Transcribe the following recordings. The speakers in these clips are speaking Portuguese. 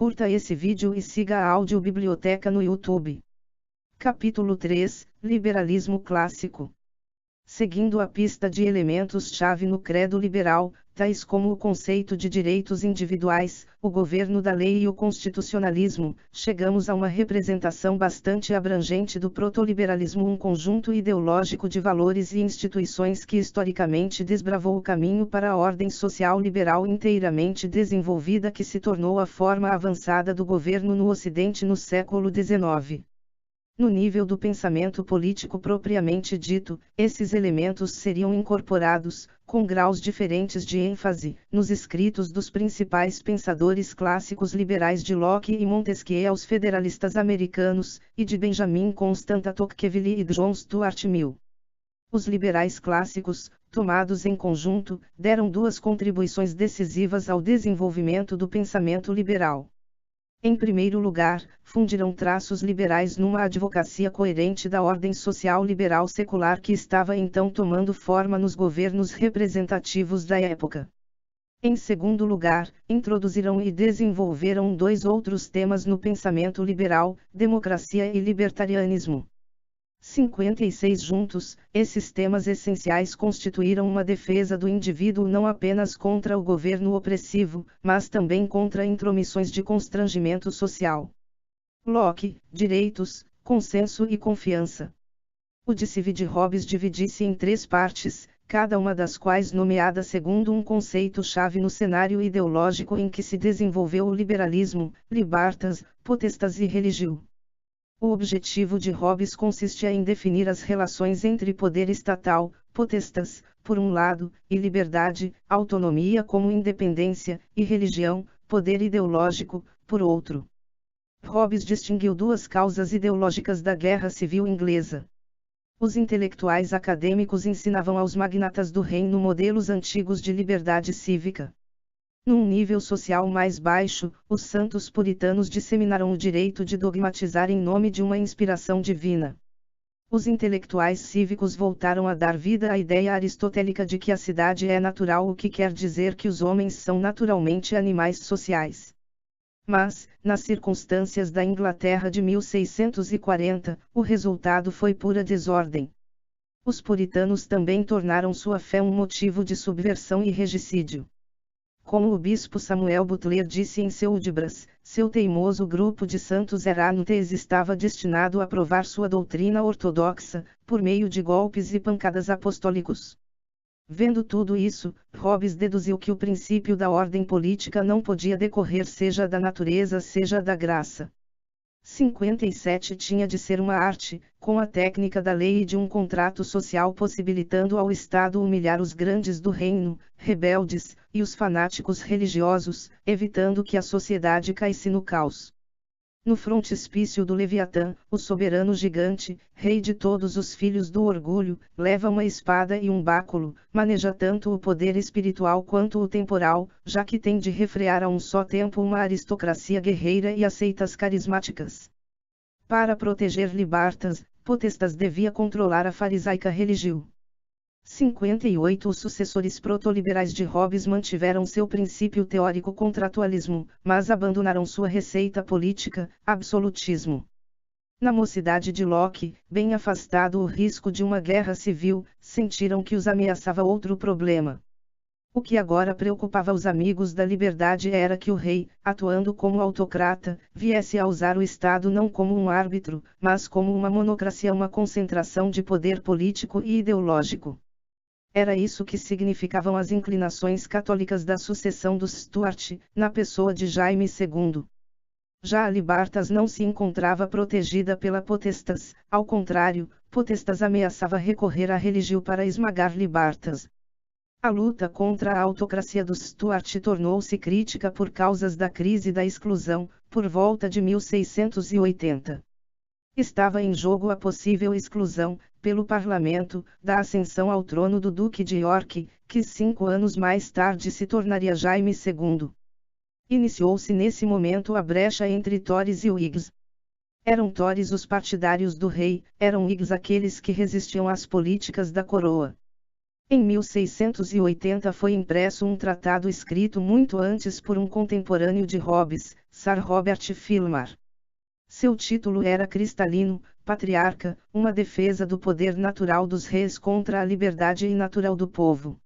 Curta esse vídeo e siga a Audiobiblioteca no YouTube. Capítulo 3 – Liberalismo Clássico. Seguindo a pista de elementos-chave no credo liberal, tais como o conceito de direitos individuais, o governo da lei e o constitucionalismo, chegamos a uma representação bastante abrangente do protoliberalismo, um conjunto ideológico de valores e instituições que historicamente desbravou o caminho para a ordem social liberal inteiramente desenvolvida que se tornou a forma avançada do governo no Ocidente no século XIX. No nível do pensamento político propriamente dito, esses elementos seriam incorporados, com graus diferentes de ênfase, nos escritos dos principais pensadores clássicos liberais de Locke e Montesquieu aos federalistas americanos, e de Benjamin Constant a Tocqueville e John Stuart Mill. Os liberais clássicos, tomados em conjunto, deram duas contribuições decisivas ao desenvolvimento do pensamento liberal. Em primeiro lugar, fundiram traços liberais numa advocacia coerente da ordem social liberal secular que estava então tomando forma nos governos representativos da época. Em segundo lugar, introduziram e desenvolveram dois outros temas no pensamento liberal: democracia e libertarianismo. 56 juntos, esses temas essenciais constituíram uma defesa do indivíduo não apenas contra o governo opressivo, mas também contra intromissões de constrangimento social. Locke, direitos, consenso e confiança. O Discive de Hobbes divide-se em três partes, cada uma das quais nomeada segundo um conceito-chave no cenário ideológico em que se desenvolveu o liberalismo: libertas, potestas e religio. O objetivo de Hobbes consistia em definir as relações entre poder estatal, potestas, por um lado, e liberdade, autonomia como independência, e religião, poder ideológico, por outro. Hobbes distinguiu duas causas ideológicas da Guerra Civil Inglesa. Os intelectuais acadêmicos ensinavam aos magnatas do reino modelos antigos de liberdade cívica. Num nível social mais baixo, os santos puritanos disseminaram o direito de dogmatizar em nome de uma inspiração divina. Os intelectuais cívicos voltaram a dar vida à ideia aristotélica de que a cidade é natural, o que quer dizer que os homens são naturalmente animais sociais. Mas, nas circunstâncias da Inglaterra de 1640, o resultado foi pura desordem. Os puritanos também tornaram sua fé um motivo de subversão e regicídio. Como o bispo Samuel Butler disse em seu Hudibras, seu teimoso grupo de santos errantes estava destinado a provar sua doutrina ortodoxa, por meio de golpes e pancadas apostólicos. Vendo tudo isso, Hobbes deduziu que o princípio da ordem política não podia decorrer seja da natureza seja da graça. 57 tinha de ser uma arte, com a técnica da lei e de um contrato social possibilitando ao Estado humilhar os grandes do reino, rebeldes, e os fanáticos religiosos, evitando que a sociedade caísse no caos. No frontispício do Leviatã, o soberano gigante, rei de todos os filhos do orgulho, leva uma espada e um báculo, maneja tanto o poder espiritual quanto o temporal, já que tem de refrear a um só tempo uma aristocracia guerreira e aceitas carismáticas. Para proteger libertas, potestas devia controlar a farisaica religião. 58 Os sucessores protoliberais de Hobbes mantiveram seu princípio teórico contratualismo, mas abandonaram sua receita política, absolutismo. Na mocidade de Locke, bem afastado o risco de uma guerra civil, sentiram que os ameaçava outro problema. O que agora preocupava os amigos da liberdade era que o rei, atuando como autocrata, viesse a usar o Estado não como um árbitro, mas como uma monocracia, uma concentração de poder político e ideológico. Era isso que significavam as inclinações católicas da sucessão dos Stuart, na pessoa de Jaime II. Já a Libertas não se encontrava protegida pela Potestas, ao contrário, Potestas ameaçava recorrer à religião para esmagar Libertas. A luta contra a autocracia dos Stuart tornou-se crítica por causas da crise da exclusão, por volta de 1680. Estava em jogo a possível exclusão, pelo parlamento, da ascensão ao trono do Duque de York, que 5 anos mais tarde se tornaria Jaime II. Iniciou-se nesse momento a brecha entre Tories e Whigs. Eram Tories os partidários do rei, eram Whigs aqueles que resistiam às políticas da coroa. Em 1680 foi impresso um tratado escrito muito antes por um contemporâneo de Hobbes, Sir Robert Filmar. Seu título era Cristalino, Patriarca, uma defesa do poder natural dos reis contra a liberdade natural do povo.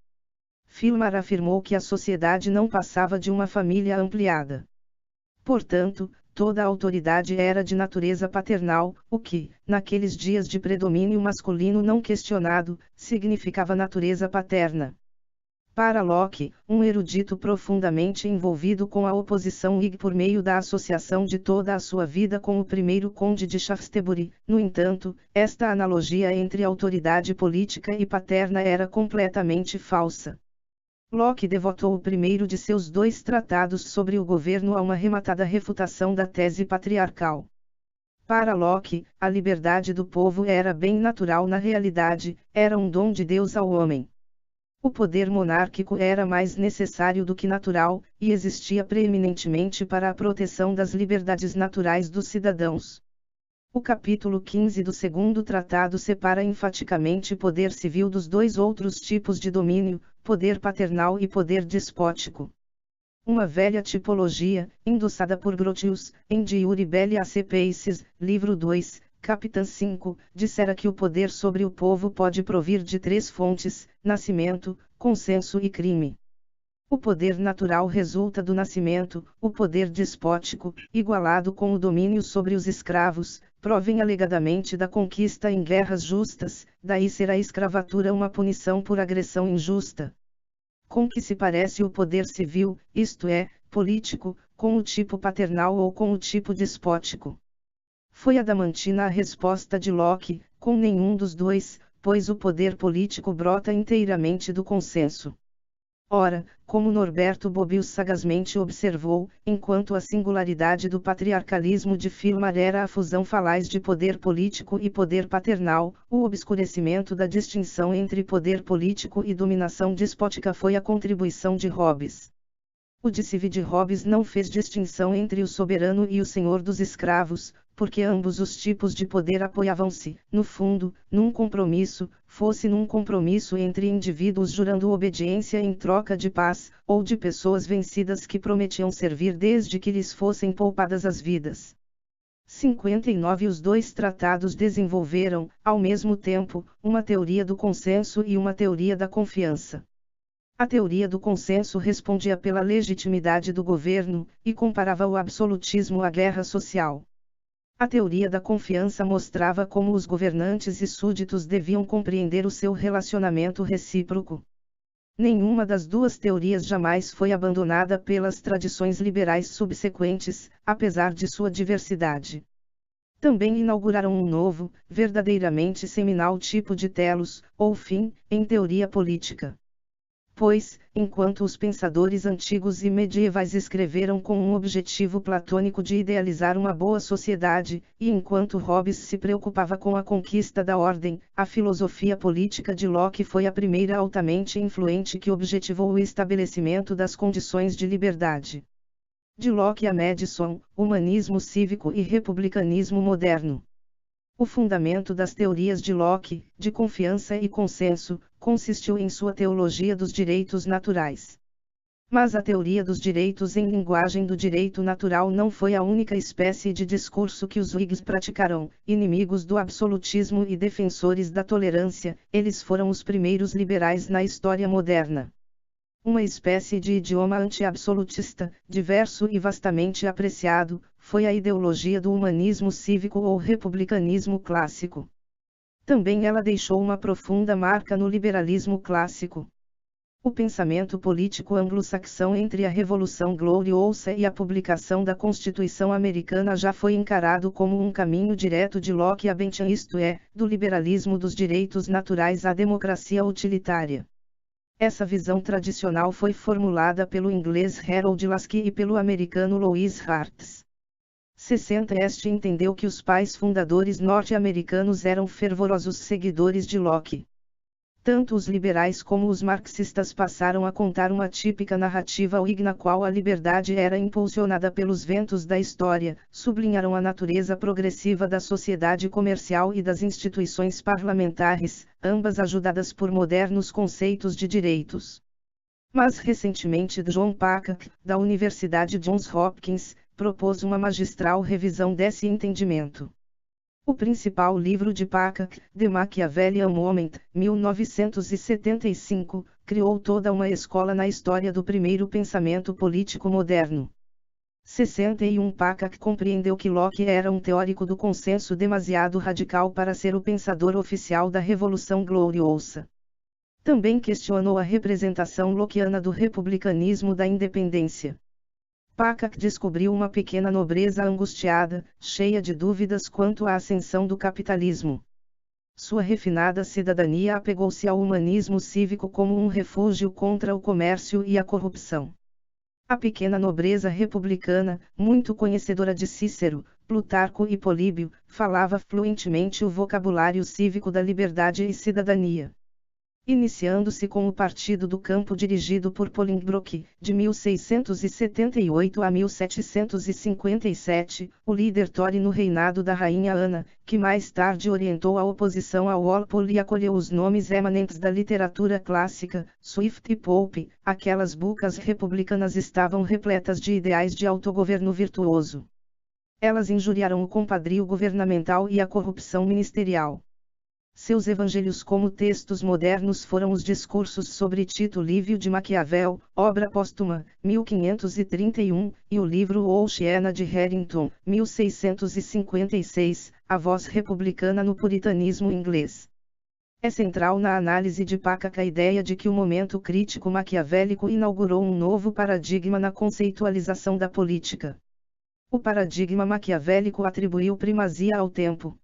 Filmar afirmou que a sociedade não passava de uma família ampliada. Portanto, toda a autoridade era de natureza paternal, o que, naqueles dias de predomínio masculino não questionado, significava natureza paterna. Para Locke, um erudito profundamente envolvido com a oposição Whig por meio da associação de toda a sua vida com o primeiro conde de Shaftesbury, no entanto, esta analogia entre autoridade política e paterna era completamente falsa. Locke devotou o primeiro de seus 2 tratados sobre o governo a uma rematada refutação da tese patriarcal. Para Locke, a liberdade do povo era bem natural na realidade, era um dom de Deus ao homem. O poder monárquico era mais necessário do que natural, e existia preeminentemente para a proteção das liberdades naturais dos cidadãos. O capítulo 15 do segundo tratado separa enfaticamente poder civil dos 2 outros tipos de domínio, poder paternal e poder despótico. Uma velha tipologia, endossada por Grotius, em De Iure Belli AC Paces, livro 2, Capitã 5, dissera que o poder sobre o povo pode provir de 3 fontes: nascimento, consenso e crime. O poder natural resulta do nascimento, o poder despótico, igualado com o domínio sobre os escravos, provém alegadamente da conquista em guerras justas, daí ser a escravatura uma punição por agressão injusta. Com que se parece o poder civil, isto é, político, com o tipo paternal ou com o tipo despótico? Foi adamantina a resposta de Locke: com nenhum dos 2, pois o poder político brota inteiramente do consenso. Ora, como Norberto Bobbio sagazmente observou, enquanto a singularidade do patriarcalismo de Filmar era a fusão falaz de poder político e poder paternal, o obscurecimento da distinção entre poder político e dominação despótica foi a contribuição de Hobbes. O Decivit de Hobbes não fez distinção entre o soberano e o senhor dos escravos, porque ambos os tipos de poder apoiavam-se, no fundo, num compromisso, fosse num compromisso entre indivíduos jurando obediência em troca de paz, ou de pessoas vencidas que prometiam servir desde que lhes fossem poupadas as vidas. 59 Os 2 tratados desenvolveram, ao mesmo tempo, uma teoria do consenso e uma teoria da confiança. A teoria do consenso respondia pela legitimidade do governo, e comparava o absolutismo à guerra social. A teoria da confiança mostrava como os governantes e súditos deviam compreender o seu relacionamento recíproco. Nenhuma das 2 teorias jamais foi abandonada pelas tradições liberais subsequentes, apesar de sua diversidade. Também inauguraram um novo, verdadeiramente seminal tipo de telos, ou fim, em teoria política. Pois, enquanto os pensadores antigos e medievais escreveram com um objetivo platônico de idealizar uma boa sociedade, e enquanto Hobbes se preocupava com a conquista da ordem, a filosofia política de Locke foi a primeira altamente influente que objetivou o estabelecimento das condições de liberdade. De Locke a Madison, humanismo cívico e republicanismo moderno. O fundamento das teorias de Locke, de confiança e consenso, consistiu em sua teologia dos direitos naturais. Mas a teoria dos direitos em linguagem do direito natural não foi a única espécie de discurso que os Whigs praticaram, inimigos do absolutismo e defensores da tolerância, eles foram os primeiros liberais na história moderna. Uma espécie de idioma anti-absolutista, diverso e vastamente apreciado, foi a ideologia do humanismo cívico ou republicanismo clássico. Também ela deixou uma profunda marca no liberalismo clássico. O pensamento político anglo-saxão entre a Revolução Gloriosa e a publicação da Constituição Americana já foi encarado como um caminho direto de Locke a Bentham, isto é, do liberalismo dos direitos naturais à democracia utilitária. Essa visão tradicional foi formulada pelo inglês Harold Laski e pelo americano Louis Hartz. 60 Este entendeu que os pais fundadores norte-americanos eram fervorosos seguidores de Locke. Tanto os liberais como os marxistas passaram a contar uma típica narrativa Whig na qual a liberdade era impulsionada pelos ventos da história, sublinharam a natureza progressiva da sociedade comercial e das instituições parlamentares, ambas ajudadas por modernos conceitos de direitos. Mas recentemente John Packer, da Universidade Johns Hopkins, propôs uma magistral revisão desse entendimento. O principal livro de Packer, The Machiavellian Moment, 1975, criou toda uma escola na história do primeiro pensamento político moderno. 61 Packer compreendeu que Locke era um teórico do consenso demasiado radical para ser o pensador oficial da Revolução Gloriosa. Também questionou a representação lockeana do republicanismo da independência. Packer descobriu uma pequena nobreza angustiada, cheia de dúvidas quanto à ascensão do capitalismo. Sua refinada cidadania apegou-se ao humanismo cívico como um refúgio contra o comércio e a corrupção. A pequena nobreza republicana, muito conhecedora de Cícero, Plutarco e Políbio, falava fluentemente o vocabulário cívico da liberdade e cidadania. Iniciando-se com o Partido do Campo dirigido por Bolingbroke, de 1678 a 1757, o líder Tory no reinado da Rainha Ana, que mais tarde orientou a oposição a Walpole e acolheu os nomes emanentes da literatura clássica, Swift e Pope, aquelas bucas republicanas estavam repletas de ideais de autogoverno virtuoso. Elas injuriaram o compadrio governamental e a corrupção ministerial. Seus evangelhos como textos modernos foram os discursos sobre Tito Livio de Maquiavel, obra póstuma, 1531, e o livro Oceana de Harrington, 1656, a voz republicana no puritanismo inglês. É central na análise de Packer a ideia de que o momento crítico maquiavélico inaugurou um novo paradigma na conceitualização da política. O paradigma maquiavélico atribuiu primazia ao tempo.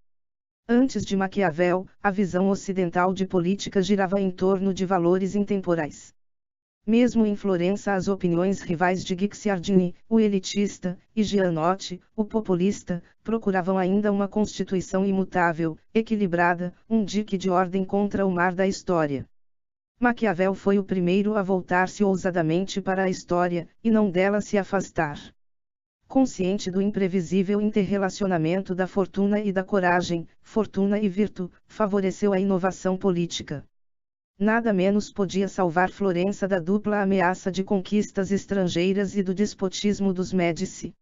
Antes de Maquiavel, a visão ocidental de política girava em torno de valores intemporais. Mesmo em Florença as opiniões rivais de Guicciardini, o elitista, e Gianotti, o populista, procuravam ainda uma constituição imutável, equilibrada, um dique de ordem contra o mar da história. Maquiavel foi o primeiro a voltar-se ousadamente para a história, e não dela se afastar. Consciente do imprevisível interrelacionamento da fortuna e da coragem, fortuna e virtu, favoreceu a inovação política. Nada menos podia salvar Florença da dupla ameaça de conquistas estrangeiras e do despotismo dos Médici.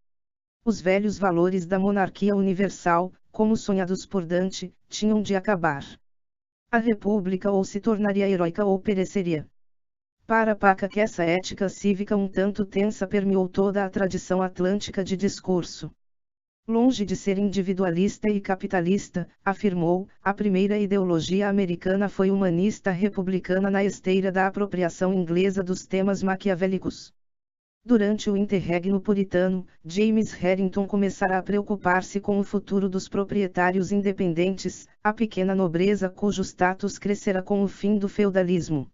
Os velhos valores da monarquia universal, como sonhados por Dante, tinham de acabar. A república ou se tornaria heróica ou pereceria. Para Packer essa ética cívica um tanto tensa permeou toda a tradição atlântica de discurso. Longe de ser individualista e capitalista, afirmou, a primeira ideologia americana foi humanista republicana na esteira da apropriação inglesa dos temas maquiavélicos. Durante o interregno puritano, James Harrington começara a preocupar-se com o futuro dos proprietários independentes, a pequena nobreza cujo status crescera com o fim do feudalismo.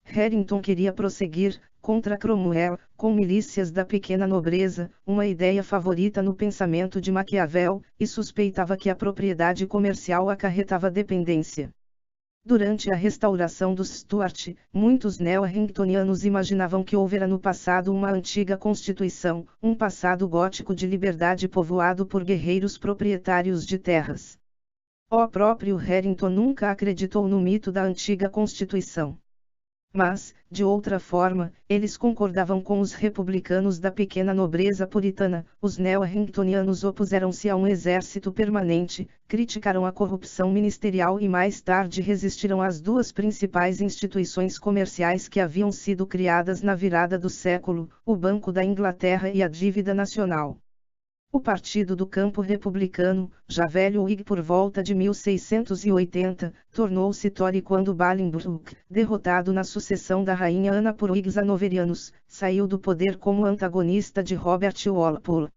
Harrington queria prosseguir, contra Cromwell, com milícias da pequena nobreza, uma ideia favorita no pensamento de Maquiavel, e suspeitava que a propriedade comercial acarretava dependência. Durante a restauração dos Stuart, muitos neo-harringtonianos imaginavam que houvera no passado uma antiga constituição, um passado gótico de liberdade povoado por guerreiros proprietários de terras. O próprio Harrington nunca acreditou no mito da antiga constituição. Mas, de outra forma, eles concordavam com os republicanos da pequena nobreza puritana, os neo-harringtonianos opuseram-se a um exército permanente, criticaram a corrupção ministerial e mais tarde resistiram às duas principais instituições comerciais que haviam sido criadas na virada do século, o Banco da Inglaterra e a Dívida Nacional. O Partido do Campo Republicano, já velho Whig por volta de 1680, tornou-se Tory quando Bolingbroke, derrotado na sucessão da Rainha Ana por Whigs hanoverianos, saiu do poder como antagonista de Robert Walpole.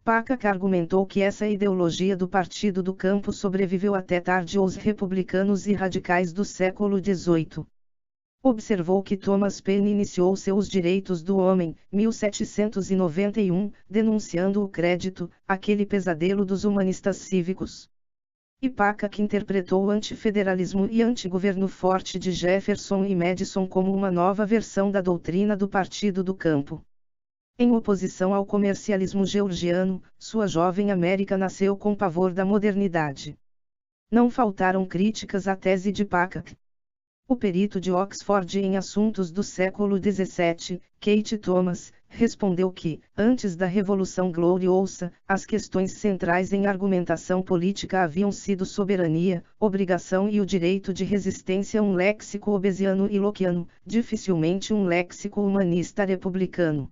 Packer argumentou que essa ideologia do Partido do Campo sobreviveu até tarde aos republicanos e radicais do século XVIII. Observou que Thomas Paine iniciou seus Direitos do Homem, 1791, denunciando o crédito, aquele pesadelo dos humanistas cívicos. E Packard interpretou o antifederalismo e antigoverno forte de Jefferson e Madison como uma nova versão da doutrina do Partido do Campo. Em oposição ao comercialismo georgiano, sua jovem América nasceu com pavor da modernidade. Não faltaram críticas à tese de Packard. O perito de Oxford em assuntos do século XVII, Kate Thomas, respondeu que, antes da Revolução Gloriosa, as questões centrais em argumentação política haviam sido soberania, obrigação e o direito de resistência, um léxico hobbesiano e lockeano, dificilmente um léxico humanista republicano.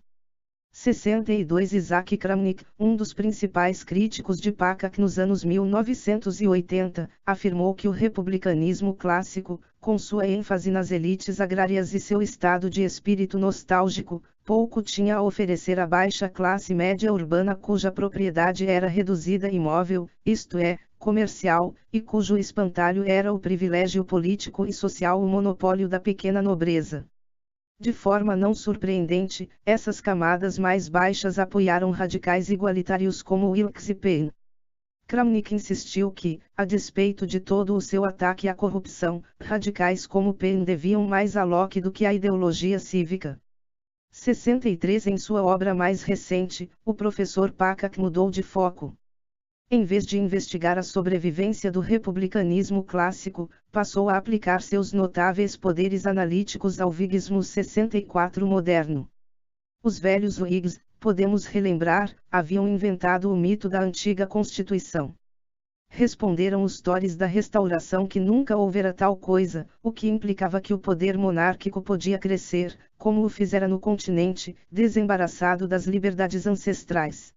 62 Isaac Kramnik, um dos principais críticos de Packard nos anos 1980, afirmou que o republicanismo clássico, com sua ênfase nas elites agrárias e seu estado de espírito nostálgico, pouco tinha a oferecer à baixa classe média urbana cuja propriedade era reduzida e imóvel, isto é, comercial, e cujo espantalho era o privilégio político e social, o monopólio da pequena nobreza. De forma não surpreendente, essas camadas mais baixas apoiaram radicais igualitários como Wilkes e Paine. Kramnik insistiu que, a despeito de todo o seu ataque à corrupção, radicais como Paine deviam mais a Locke do que à ideologia cívica. 63 Em sua obra mais recente, o professor Packard mudou de foco. Em vez de investigar a sobrevivência do republicanismo clássico, passou a aplicar seus notáveis poderes analíticos ao whiggismo 64 moderno. Os velhos Whigs, podemos relembrar, haviam inventado o mito da antiga Constituição. Responderam os Tories da Restauração que nunca houvera tal coisa, o que implicava que o poder monárquico podia crescer, como o fizera no continente, desembaraçado das liberdades ancestrais.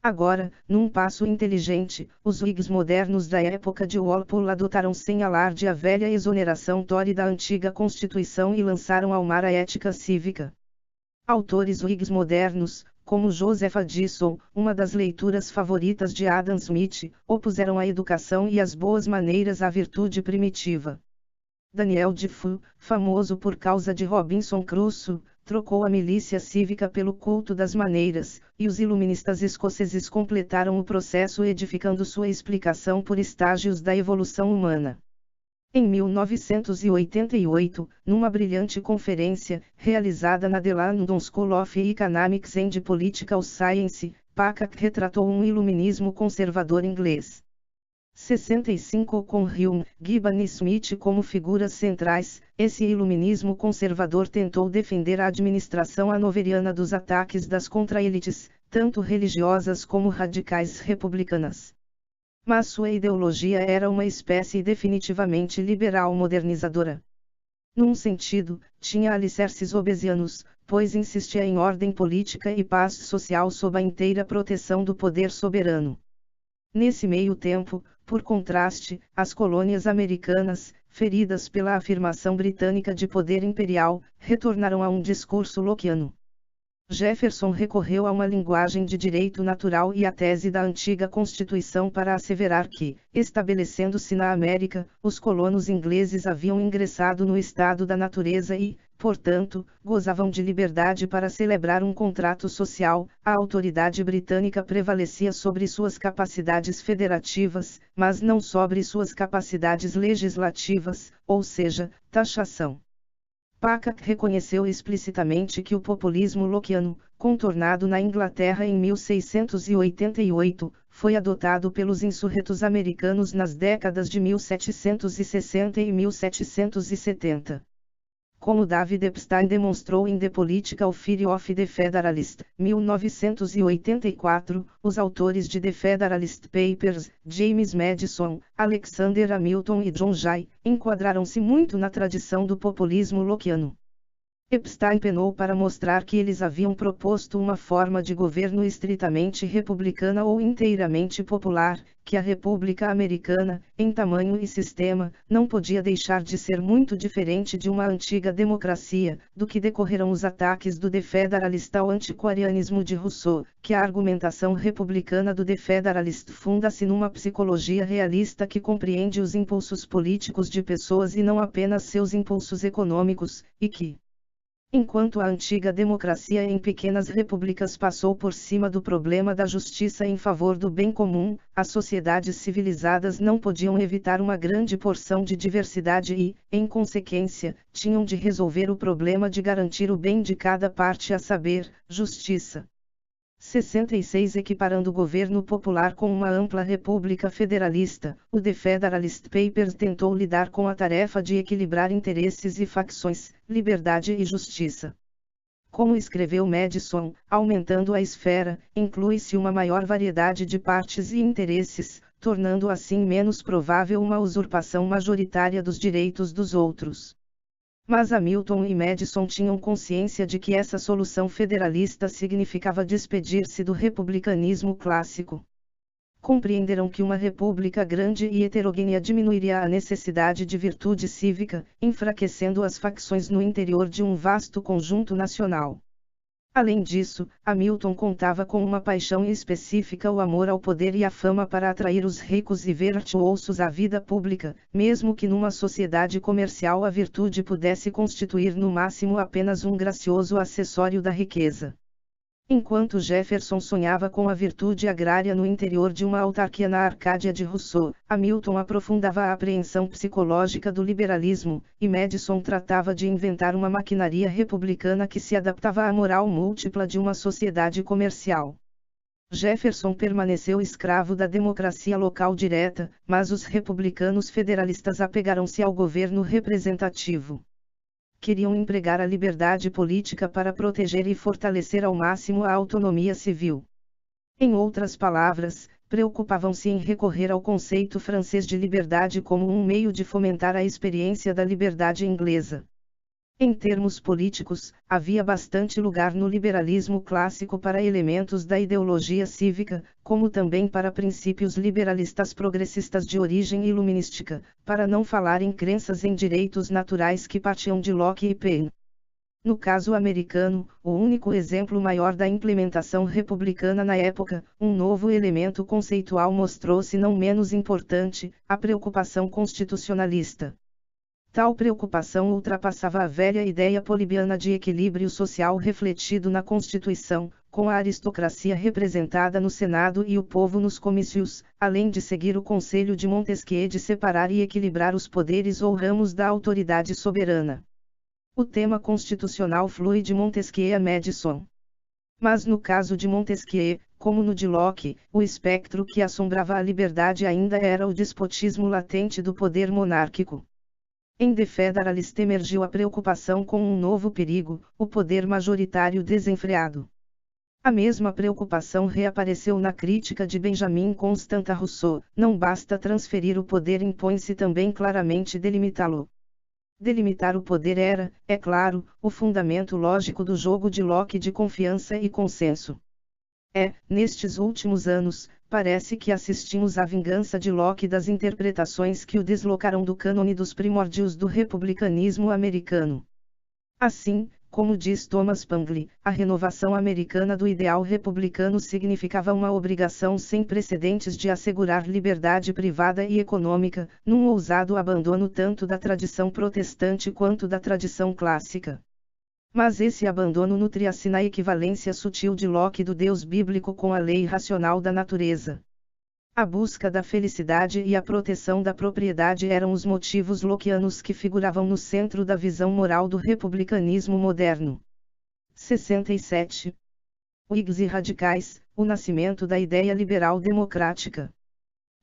Agora, num passo inteligente, os Whigs modernos da época de Walpole adotaram sem alarde a velha exoneração Tory da antiga Constituição e lançaram ao mar a ética cívica. Autores Whigs modernos, como Joseph Addison, uma das leituras favoritas de Adam Smith, opuseram a educação e as boas maneiras à virtude primitiva. Daniel Defoe, famoso por causa de Robinson Crusoe, trocou a milícia cívica pelo culto das maneiras, e os iluministas escoceses completaram o processo edificando sua explicação por estágios da evolução humana. Em 1988, numa brilhante conferência, realizada na The London School of Economics and Political Science, Packard retratou um iluminismo conservador inglês. 65 Com Hume, Gibbon e Smith como figuras centrais, esse iluminismo conservador tentou defender a administração hanoveriana dos ataques das contra-elites, tanto religiosas como radicais republicanas. Mas sua ideologia era uma espécie definitivamente liberal modernizadora. Num sentido, tinha alicerces hobbesianos, pois insistia em ordem política e paz social sob a inteira proteção do poder soberano. Nesse meio tempo, por contraste, as colônias americanas, feridas pela afirmação britânica de poder imperial, retornaram a um discurso lockeano. Jefferson recorreu a uma linguagem de direito natural e à tese da antiga Constituição para asseverar que, estabelecendo-se na América, os colonos ingleses haviam ingressado no estado da natureza e, portanto, gozavam de liberdade para celebrar um contrato social. A autoridade britânica prevalecia sobre suas capacidades federativas, mas não sobre suas capacidades legislativas, ou seja, taxação. Packard reconheceu explicitamente que o populismo lockeano, contornado na Inglaterra em 1688, foi adotado pelos insurretos americanos nas décadas de 1760 e 1770. Como David Epstein demonstrou em The Political Theory of the Federalist, 1984, os autores de The Federalist Papers, James Madison, Alexander Hamilton e John Jay, enquadraram-se muito na tradição do populismo lockeano. Epstein penou para mostrar que eles haviam proposto uma forma de governo estritamente republicana ou inteiramente popular, que a República Americana, em tamanho e sistema, não podia deixar de ser muito diferente de uma antiga democracia, do que decorreram os ataques do The Federalist ao antiquarianismo de Rousseau, que a argumentação republicana do The Federalist funda-se numa psicologia realista que compreende os impulsos políticos de pessoas e não apenas seus impulsos econômicos, e que Enquanto a antiga democracia em pequenas repúblicas passou por cima do problema da justiça em favor do bem comum, as sociedades civilizadas não podiam evitar uma grande porção de diversidade e, em consequência, tinham de resolver o problema de garantir o bem de cada parte, a saber, justiça. 66 Equiparando o governo popular com uma ampla república federalista, o The Federalist Papers tentou lidar com a tarefa de equilibrar interesses e facções, liberdade e justiça. Como escreveu Madison, aumentando a esfera, inclui-se uma maior variedade de partes e interesses, tornando assim menos provável uma usurpação majoritária dos direitos dos outros. Mas Hamilton e Madison tinham consciência de que essa solução federalista significava despedir-se do republicanismo clássico. Compreenderam que uma república grande e heterogênea diminuiria a necessidade de virtude cívica, enfraquecendo as facções no interior de um vasto conjunto nacional. Além disso, Hamilton contava com uma paixão específica, o amor ao poder e à fama, para atrair os ricos e virtuosos à vida pública, mesmo que numa sociedade comercial a virtude pudesse constituir no máximo apenas um gracioso acessório da riqueza. Enquanto Jefferson sonhava com a virtude agrária no interior de uma autarquia na Arcádia de Rousseau, Hamilton aprofundava a apreensão psicológica do liberalismo, e Madison tratava de inventar uma maquinaria republicana que se adaptava à moral múltipla de uma sociedade comercial. Jefferson permaneceu escravo da democracia local direta, mas os republicanos federalistas apegaram-se ao governo representativo. Queriam empregar a liberdade política para proteger e fortalecer ao máximo a autonomia civil. Em outras palavras, preocupavam-se em recorrer ao conceito francês de liberdade como um meio de fomentar a experiência da liberdade inglesa. Em termos políticos, havia bastante lugar no liberalismo clássico para elementos da ideologia cívica, como também para princípios liberalistas progressistas de origem iluminística, para não falar em crenças em direitos naturais que partiam de Locke e Paine. No caso americano, o único exemplo maior da implementação republicana na época, um novo elemento conceitual mostrou-se não menos importante: a preocupação constitucionalista. Tal preocupação ultrapassava a velha ideia polibiana de equilíbrio social refletido na Constituição, com a aristocracia representada no Senado e o povo nos comícios, além de seguir o Conselho de Montesquieu de separar e equilibrar os poderes ou ramos da autoridade soberana. O tema constitucional flui de Montesquieu a Madison. Mas no caso de Montesquieu, como no de Locke, o espectro que assombrava a liberdade ainda era o despotismo latente do poder monárquico. Em The Federalist emergiu a preocupação com um novo perigo: o poder majoritário desenfreado. A mesma preocupação reapareceu na crítica de Benjamin Constant a Rousseau: não basta transferir o poder, impõe-se também claramente delimitá-lo. Delimitar o poder era, é claro, o fundamento lógico do jogo de Locke de confiança e consenso. Nestes últimos anos, parece que assistimos à vingança de Locke das interpretações que o deslocaram do cânone dos primórdios do republicanismo americano. Assim, como diz Thomas Pangley, a renovação americana do ideal republicano significava uma obrigação sem precedentes de assegurar liberdade privada e econômica, num ousado abandono tanto da tradição protestante quanto da tradição clássica. Mas esse abandono nutria-se na equivalência sutil de Locke do Deus bíblico com a lei racional da natureza. A busca da felicidade e a proteção da propriedade eram os motivos lockeanos que figuravam no centro da visão moral do republicanismo moderno. 67. Whigs e radicais: o nascimento da ideia liberal democrática.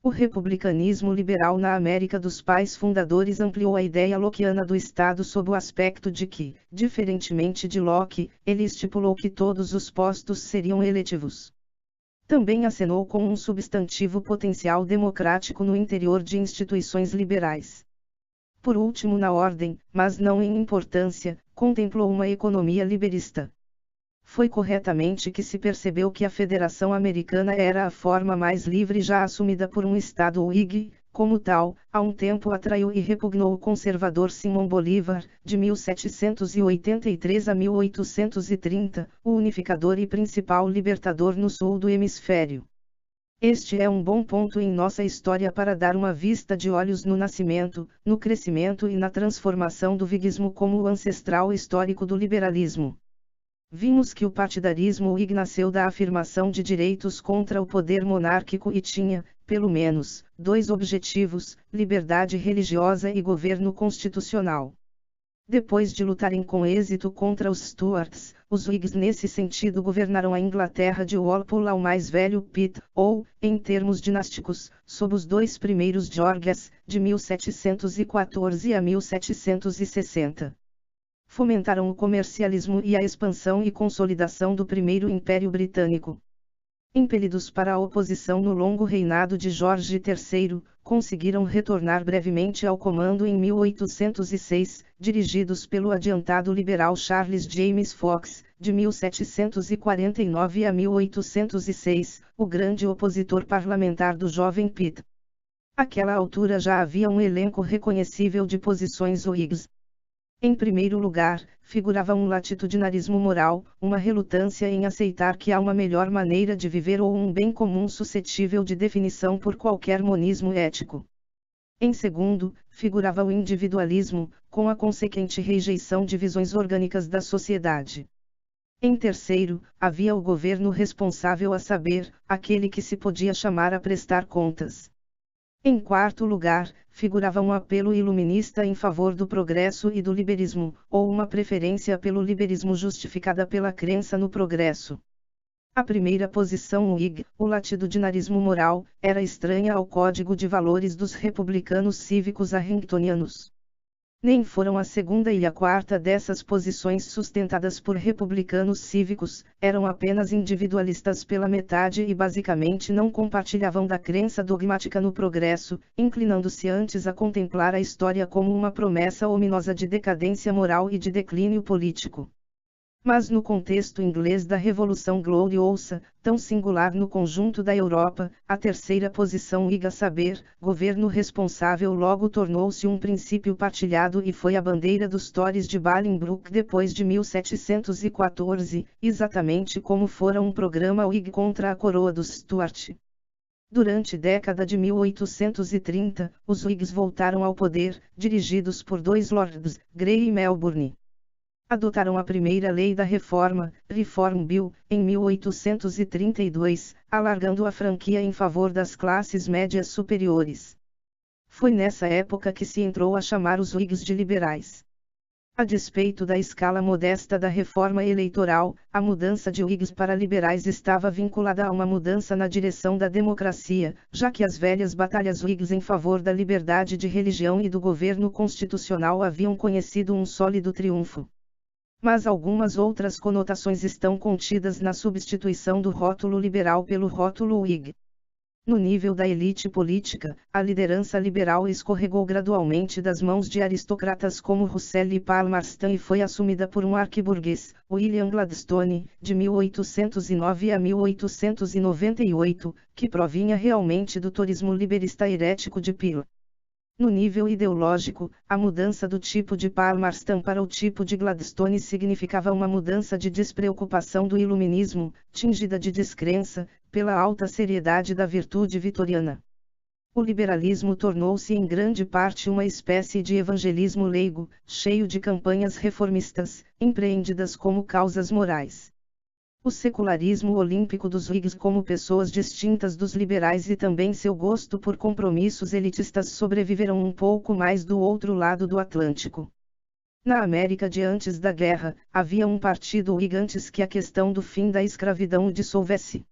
O republicanismo liberal na América dos pais fundadores ampliou a ideia lockeana do Estado sob o aspecto de que, diferentemente de Locke, ele estipulou que todos os postos seriam eletivos. Também acenou com um substantivo potencial democrático no interior de instituições liberais. Por último na ordem, mas não em importância, contemplou uma economia liberista. Foi corretamente que se percebeu que a Federação Americana era a forma mais livre já assumida por um Estado Whig. Como tal, há um tempo atraiu e repugnou o conservador Simão Bolívar, de 1783 a 1830, o unificador e principal libertador no sul do hemisfério. Este é um bom ponto em nossa história para dar uma vista de olhos no nascimento, no crescimento e na transformação do whiggismo como o ancestral histórico do liberalismo. Vimos que o partidarismo Whig nasceu da afirmação de direitos contra o poder monárquico e tinha, pelo menos, dois objetivos: liberdade religiosa e governo constitucional. Depois de lutarem com êxito contra os Stuarts, os Whigs nesse sentido governaram a Inglaterra de Walpole ao mais velho Pitt, ou, em termos dinásticos, sob os dois primeiros Georges, de 1714 a 1760. Fomentaram o comercialismo e a expansão e consolidação do primeiro Império Britânico. Impelidos para a oposição no longo reinado de Jorge III, conseguiram retornar brevemente ao comando em 1806, dirigidos pelo adiantado liberal Charles James Fox, de 1749 a 1806, o grande opositor parlamentar do jovem Pitt. Àquela altura já havia um elenco reconhecível de posições Whigs. Em primeiro lugar, figurava um latitudinarismo moral, uma relutância em aceitar que há uma melhor maneira de viver ou um bem comum suscetível de definição por qualquer monismo ético. Em segundo, figurava o individualismo, com a consequente rejeição de visões orgânicas da sociedade. Em terceiro, havia o governo responsável, a saber, aquele que se podia chamar a prestar contas. Em quarto lugar, figurava um apelo iluminista em favor do progresso e do liberismo, ou uma preferência pelo liberismo justificada pela crença no progresso. A primeira posição Whig, o latitudinarismo moral, era estranha ao código de valores dos republicanos cívicos arringtonianos. Nem foram a segunda e a quarta dessas posições sustentadas por republicanos cívicos, eram apenas individualistas pela metade e basicamente não compartilhavam da crença dogmática no progresso, inclinando-se antes a contemplar a história como uma promessa ominosa de decadência moral e de declínio político. Mas no contexto inglês da Revolução Gloriosa, tão singular no conjunto da Europa, a terceira posição Whig, a saber, governo responsável, logo tornou-se um princípio partilhado e foi a bandeira dos Tories de Bolingbroke depois de 1714, exatamente como fora um programa Whig contra a coroa dos Stuart. Durante a década de 1830, os Whigs voltaram ao poder, dirigidos por dois lords, Grey e Melbourne. Adotaram a primeira lei da Reforma, Reform Bill, em 1832, alargando a franquia em favor das classes médias superiores. Foi nessa época que se entrou a chamar os Whigs de liberais. A despeito da escala modesta da reforma eleitoral, a mudança de Whigs para liberais estava vinculada a uma mudança na direção da democracia, já que as velhas batalhas Whigs em favor da liberdade de religião e do governo constitucional haviam conhecido um sólido triunfo. Mas algumas outras conotações estão contidas na substituição do rótulo liberal pelo rótulo Whig. No nível da elite política, a liderança liberal escorregou gradualmente das mãos de aristocratas como Russell e Palmerston e foi assumida por um arquiburguês, William Gladstone, de 1809 a 1898, que provinha realmente do torismo liberista herético de Peel. No nível ideológico, a mudança do tipo de Palmerston para o tipo de Gladstone significava uma mudança de despreocupação do iluminismo, tingida de descrença, pela alta seriedade da virtude vitoriana. O liberalismo tornou-se em grande parte uma espécie de evangelismo leigo, cheio de campanhas reformistas, empreendidas como causas morais. O secularismo olímpico dos Whigs como pessoas distintas dos liberais e também seu gosto por compromissos elitistas sobreviveram um pouco mais do outro lado do Atlântico. Na América de antes da guerra, havia um partido Whig antes que a questão do fim da escravidão o dissolvesse.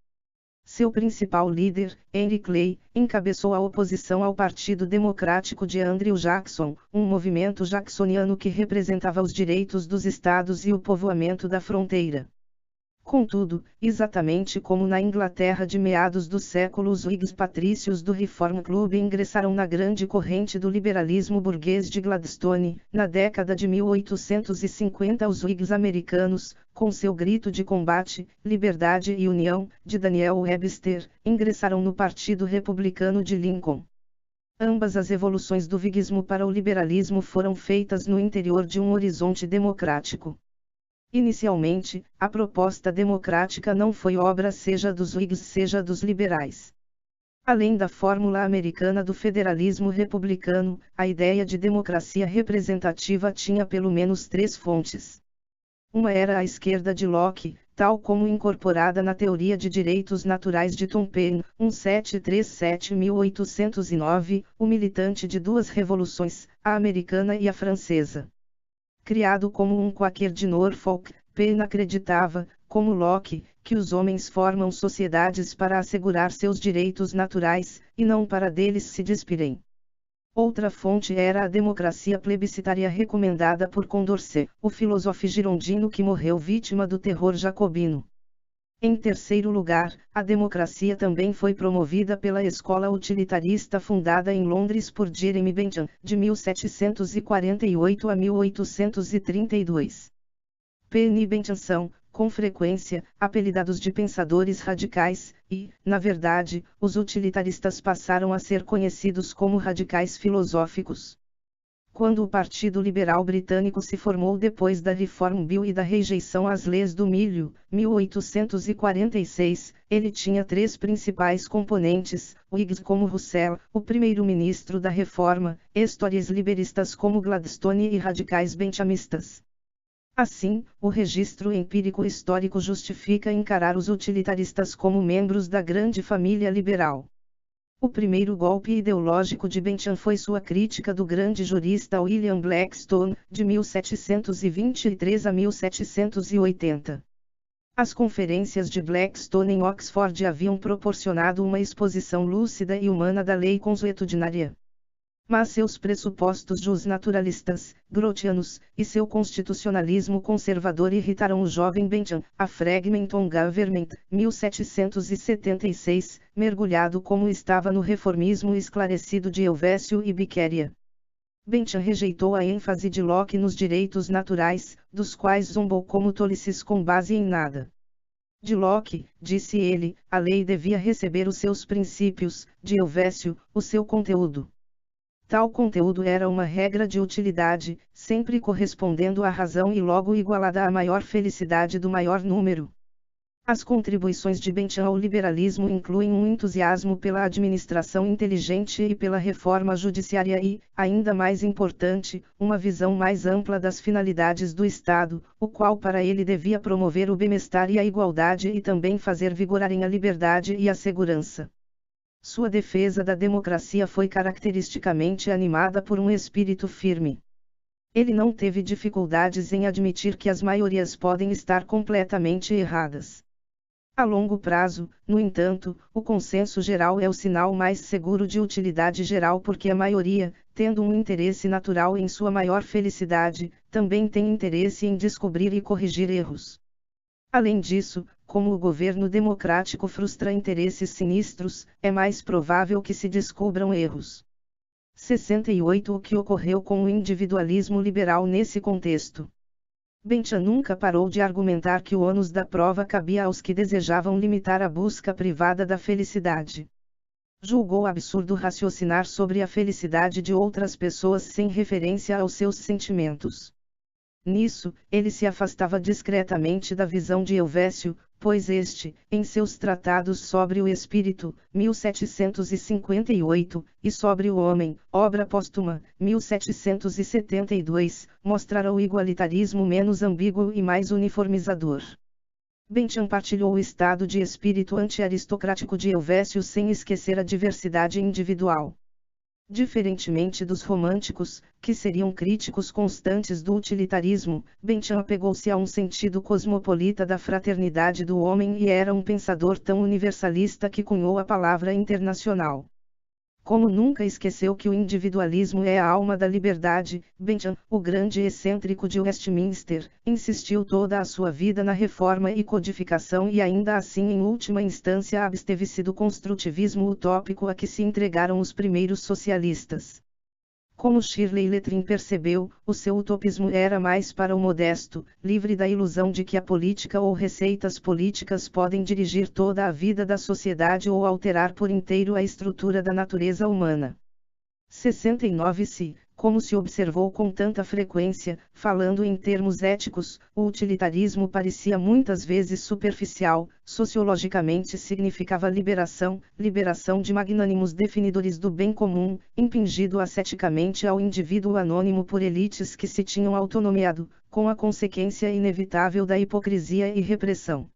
Seu principal líder, Henry Clay, encabeçou a oposição ao Partido Democrático de Andrew Jackson, um movimento jacksoniano que representava os direitos dos estados e o povoamento da fronteira. Contudo, exatamente como na Inglaterra de meados do século, os Whigs patrícios do Reform Club ingressaram na grande corrente do liberalismo burguês de Gladstone. Na década de 1850, os Whigs americanos, com seu grito de combate, liberdade e união, de Daniel Webster, ingressaram no Partido Republicano de Lincoln. Ambas as evoluções do whiggismo para o liberalismo foram feitas no interior de um horizonte democrático. Inicialmente, a proposta democrática não foi obra seja dos Whigs seja dos liberais. Além da fórmula americana do federalismo republicano, a ideia de democracia representativa tinha pelo menos 3 fontes. Uma era a esquerda de Locke, tal como incorporada na Teoria de Direitos Naturais de Tom Paine, 1737-1809, o militante de 2 revoluções, a americana e a francesa. Criado como um quaker de Norfolk, Paine acreditava, como Locke, que os homens formam sociedades para assegurar seus direitos naturais, e não para deles se despirem. Outra fonte era a democracia plebiscitária recomendada por Condorcet, o filósofo girondino que morreu vítima do terror jacobino. Em terceiro lugar, a democracia também foi promovida pela escola utilitarista fundada em Londres por Jeremy Bentham, de 1748 a 1832. Paine e Bentham são, com frequência, apelidados de pensadores radicais, e, na verdade, os utilitaristas passaram a ser conhecidos como radicais filosóficos. Quando o Partido Liberal Britânico se formou depois da Reform Bill e da rejeição às leis do milho, 1846, ele tinha 3 principais componentes: Whigs como Russell, o primeiro-ministro da Reforma, Tories liberistas como Gladstone e radicais benthamistas. Assim, o registro empírico histórico justifica encarar os utilitaristas como membros da grande família liberal. O primeiro golpe ideológico de Bentham foi sua crítica do grande jurista William Blackstone, de 1723 a 1780. As conferências de Blackstone em Oxford haviam proporcionado uma exposição lúcida e humana da lei consuetudinária. Mas seus pressupostos justnaturalistas, grotianos, e seu constitucionalismo conservador irritaram o jovem Bentham. A Fragmenton Government, 1776, mergulhado como estava no reformismo esclarecido de Helvécio e Beccaria. Bentham rejeitou a ênfase de Locke nos direitos naturais, dos quais zombou como tolices com base em nada. De Locke, disse ele, a lei devia receber os seus princípios; de Helvécio, o seu conteúdo. Tal conteúdo era uma regra de utilidade, sempre correspondendo à razão e logo igualada à maior felicidade do maior número. As contribuições de Bentham ao liberalismo incluem um entusiasmo pela administração inteligente e pela reforma judiciária e, ainda mais importante, uma visão mais ampla das finalidades do Estado, o qual para ele devia promover o bem-estar e a igualdade e também fazer vigorarem a liberdade e a segurança. Sua defesa da democracia foi caracteristicamente animada por um espírito firme. Ele não teve dificuldades em admitir que as maiorias podem estar completamente erradas. A longo prazo, no entanto, o consenso geral é o sinal mais seguro de utilidade geral porque a maioria, tendo um interesse natural em sua maior felicidade, também tem interesse em descobrir e corrigir erros. Além disso, como o governo democrático frustra interesses sinistros, é mais provável que se descubram erros. 68 O que ocorreu com o individualismo liberal nesse contexto? Bentham nunca parou de argumentar que o ônus da prova cabia aos que desejavam limitar a busca privada da felicidade. Julgou absurdo raciocinar sobre a felicidade de outras pessoas sem referência aos seus sentimentos. Nisso, ele se afastava discretamente da visão de Helvécio, pois este, em seus tratados sobre o espírito, 1758, e sobre o homem, obra póstuma, 1772, mostrara o igualitarismo menos ambíguo e mais uniformizador. Bentham partilhou o estado de espírito anti-aristocrático de Helvécio sem esquecer a diversidade individual. Diferentemente dos românticos, que seriam críticos constantes do utilitarismo, Bentham apegou-se a um sentido cosmopolita da fraternidade do homem e era um pensador tão universalista que cunhou a palavra internacional. Como nunca esqueceu que o individualismo é a alma da liberdade, Bentham, o grande excêntrico de Westminster, insistiu toda a sua vida na reforma e codificação e ainda assim em última instância absteve-se do construtivismo utópico a que se entregaram os primeiros socialistas. Como Shirley Letrin percebeu, o seu utopismo era mais para o modesto, livre da ilusão de que a política ou receitas políticas podem dirigir toda a vida da sociedade ou alterar por inteiro a estrutura da natureza humana. 69 Se, Como se observou com tanta frequência, falando em termos éticos, o utilitarismo parecia muitas vezes superficial, sociologicamente significava liberação de magnânimos definidores do bem comum, impingido asceticamente ao indivíduo anônimo por elites que se tinham autonomiado, com a consequência inevitável da hipocrisia e repressão.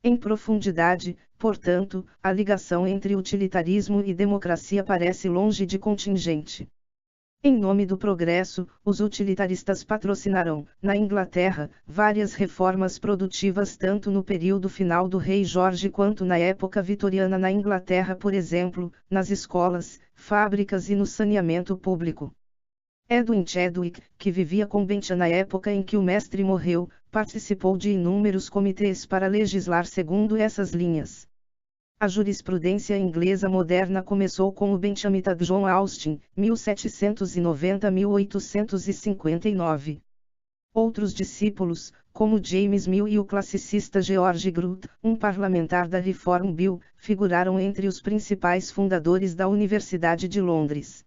Em profundidade, portanto, a ligação entre utilitarismo e democracia parece longe de contingente. Em nome do progresso, os utilitaristas patrocinaram, na Inglaterra, várias reformas produtivas tanto no período final do rei Jorge quanto na época vitoriana na Inglaterra, por exemplo, nas escolas, fábricas e no saneamento público. Edwin Chadwick, que vivia com Bentham na época em que o mestre morreu, participou de inúmeros comitês para legislar segundo essas linhas. A jurisprudência inglesa moderna começou com o Benthamita John Austin, 1790-1859. Outros discípulos, como James Mill e o classicista George Grote, um parlamentar da Reform Bill, figuraram entre os principais fundadores da Universidade de Londres.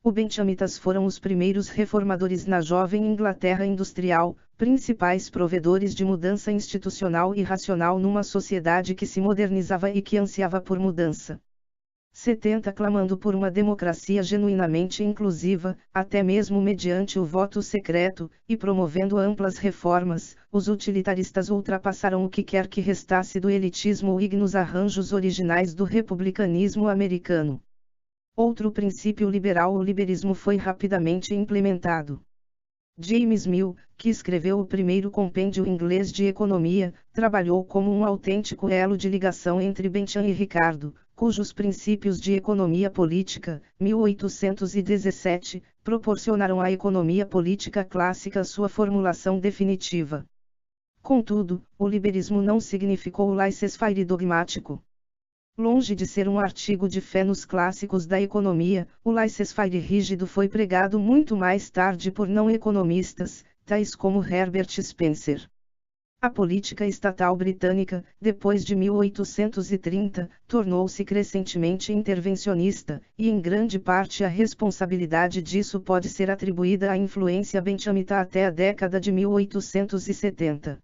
Os benthamitas foram os primeiros reformadores na jovem Inglaterra industrial, principais provedores de mudança institucional e racional numa sociedade que se modernizava e que ansiava por mudança. 70 Clamando por uma democracia genuinamente inclusiva, até mesmo mediante o voto secreto, e promovendo amplas reformas, os utilitaristas ultrapassaram o que quer que restasse do elitismo ou ignos arranjos originais do republicanismo americano. Outro princípio liberal, o liberalismo, foi rapidamente implementado. James Mill, que escreveu o primeiro compêndio inglês de economia, trabalhou como um autêntico elo de ligação entre Bentham e Ricardo, cujos princípios de economia política, 1817, proporcionaram à economia política clássica sua formulação definitiva. Contudo, o liberalismo não significou o laissez-faire dogmático. Longe de ser um artigo de fé nos clássicos da economia, o laissez-faire rígido foi pregado muito mais tarde por não economistas, tais como Herbert Spencer. A política estatal britânica, depois de 1830, tornou-se crescentemente intervencionista, e em grande parte a responsabilidade disso pode ser atribuída à influência benthamita até a década de 1870.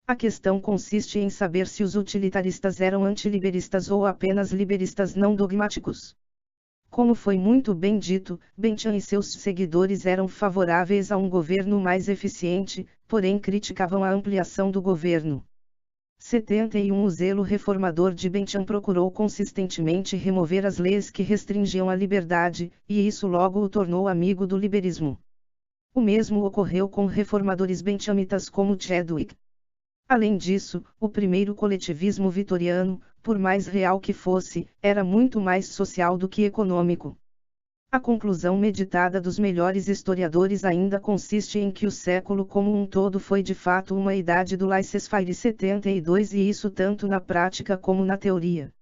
A questão consiste em saber se os utilitaristas eram antiliberistas ou apenas liberistas não dogmáticos. Como foi muito bem dito, Bentham e seus seguidores eram favoráveis a um governo mais eficiente, porém criticavam a ampliação do governo. 71 O zelo reformador de Bentham procurou consistentemente remover as leis que restringiam a liberdade, e isso logo o tornou amigo do liberalismo. O mesmo ocorreu com reformadores benthamitas como Chadwick. Além disso, o primeiro coletivismo vitoriano, por mais real que fosse, era muito mais social do que econômico. A conclusão meditada dos melhores historiadores ainda consiste em que o século como um todo foi de fato uma idade do laissez-faire 72, e isso tanto na prática como na teoria.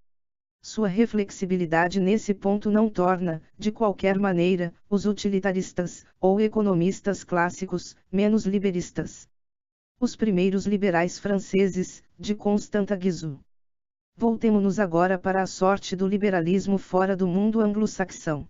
Sua reflexibilidade nesse ponto não torna, de qualquer maneira, os utilitaristas, ou economistas clássicos, menos liberistas. Os primeiros liberais franceses, de Constantin Guizot. Voltemo-nos agora para a sorte do liberalismo fora do mundo anglo-saxão.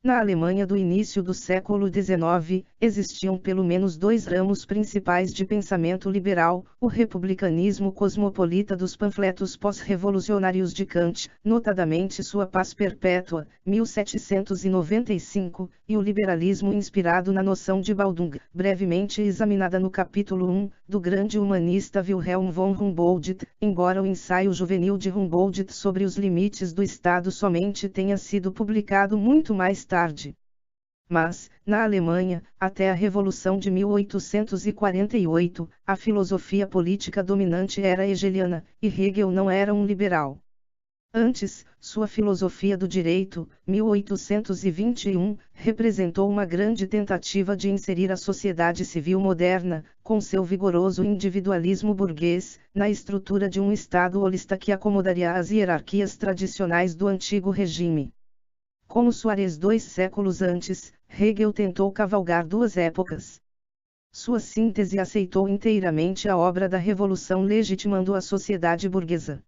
Na Alemanha do início do século XIX, existiam pelo menos dois ramos principais de pensamento liberal: o republicanismo cosmopolita dos panfletos pós-revolucionários de Kant, notadamente sua Paz Perpétua, 1795, e o liberalismo inspirado na noção de Bildung, brevemente examinada no capítulo 1, do grande humanista Wilhelm von Humboldt, embora o ensaio juvenil de Humboldt sobre os limites do Estado somente tenha sido publicado muito mais tarde. Mas, na Alemanha, até a Revolução de 1848, a filosofia política dominante era hegeliana, e Hegel não era um liberal. Antes, sua filosofia do direito, 1821, representou uma grande tentativa de inserir a sociedade civil moderna, com seu vigoroso individualismo burguês, na estrutura de um Estado holista que acomodaria as hierarquias tradicionais do antigo regime. Como Suárez 2 séculos antes, Hegel tentou cavalgar duas épocas. Sua síntese aceitou inteiramente a obra da Revolução, legitimando a sociedade burguesa.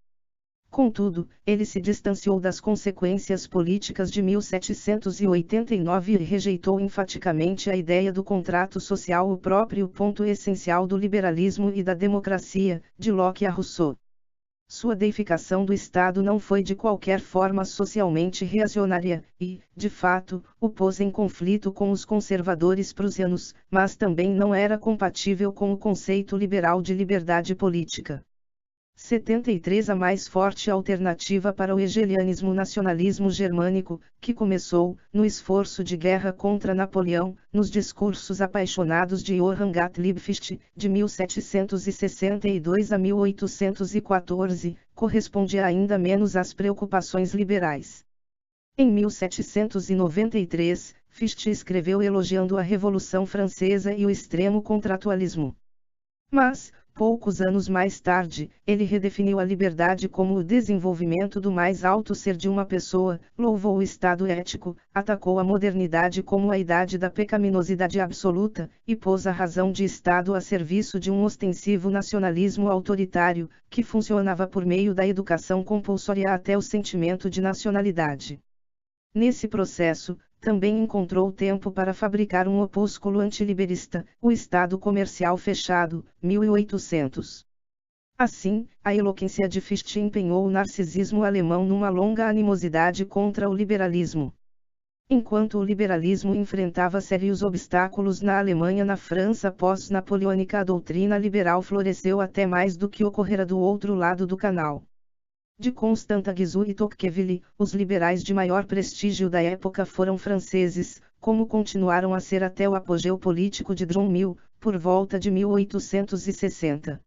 Contudo, ele se distanciou das consequências políticas de 1789 e rejeitou enfaticamente a ideia do contrato social, o próprio ponto essencial do liberalismo e da democracia, de Locke a Rousseau. Sua deificação do Estado não foi de qualquer forma socialmente reacionária, e, de fato, o pôs em conflito com os conservadores prussianos, mas também não era compatível com o conceito liberal de liberdade política. 73 A mais forte alternativa para o hegelianismo nacionalismo germânico, que começou, no esforço de guerra contra Napoleão, nos discursos apaixonados de Johann Gottlieb Fichte, de 1762 a 1814, correspondia ainda menos às preocupações liberais. Em 1793, Fichte escreveu elogiando a Revolução Francesa e o extremo contratualismo. Mas, poucos anos mais tarde, ele redefiniu a liberdade como o desenvolvimento do mais alto ser de uma pessoa, louvou o Estado ético, atacou a modernidade como a idade da pecaminosidade absoluta, e pôs a razão de Estado a serviço de um ostensivo nacionalismo autoritário, que funcionava por meio da educação compulsória até o sentimento de nacionalidade. Nesse processo, também encontrou tempo para fabricar um opúsculo antiliberista, o Estado Comercial Fechado, 1800. Assim, a eloquência de Fichte empenhou o narcisismo alemão numa longa animosidade contra o liberalismo. Enquanto o liberalismo enfrentava sérios obstáculos na Alemanha na França pós-napoleônica, a doutrina liberal floresceu até mais do que ocorrera do outro lado do canal. De Constant Guizot e Tocqueville, os liberais de maior prestígio da época foram franceses, como continuaram a ser até o apogeu político de Drummill, por volta de 1860.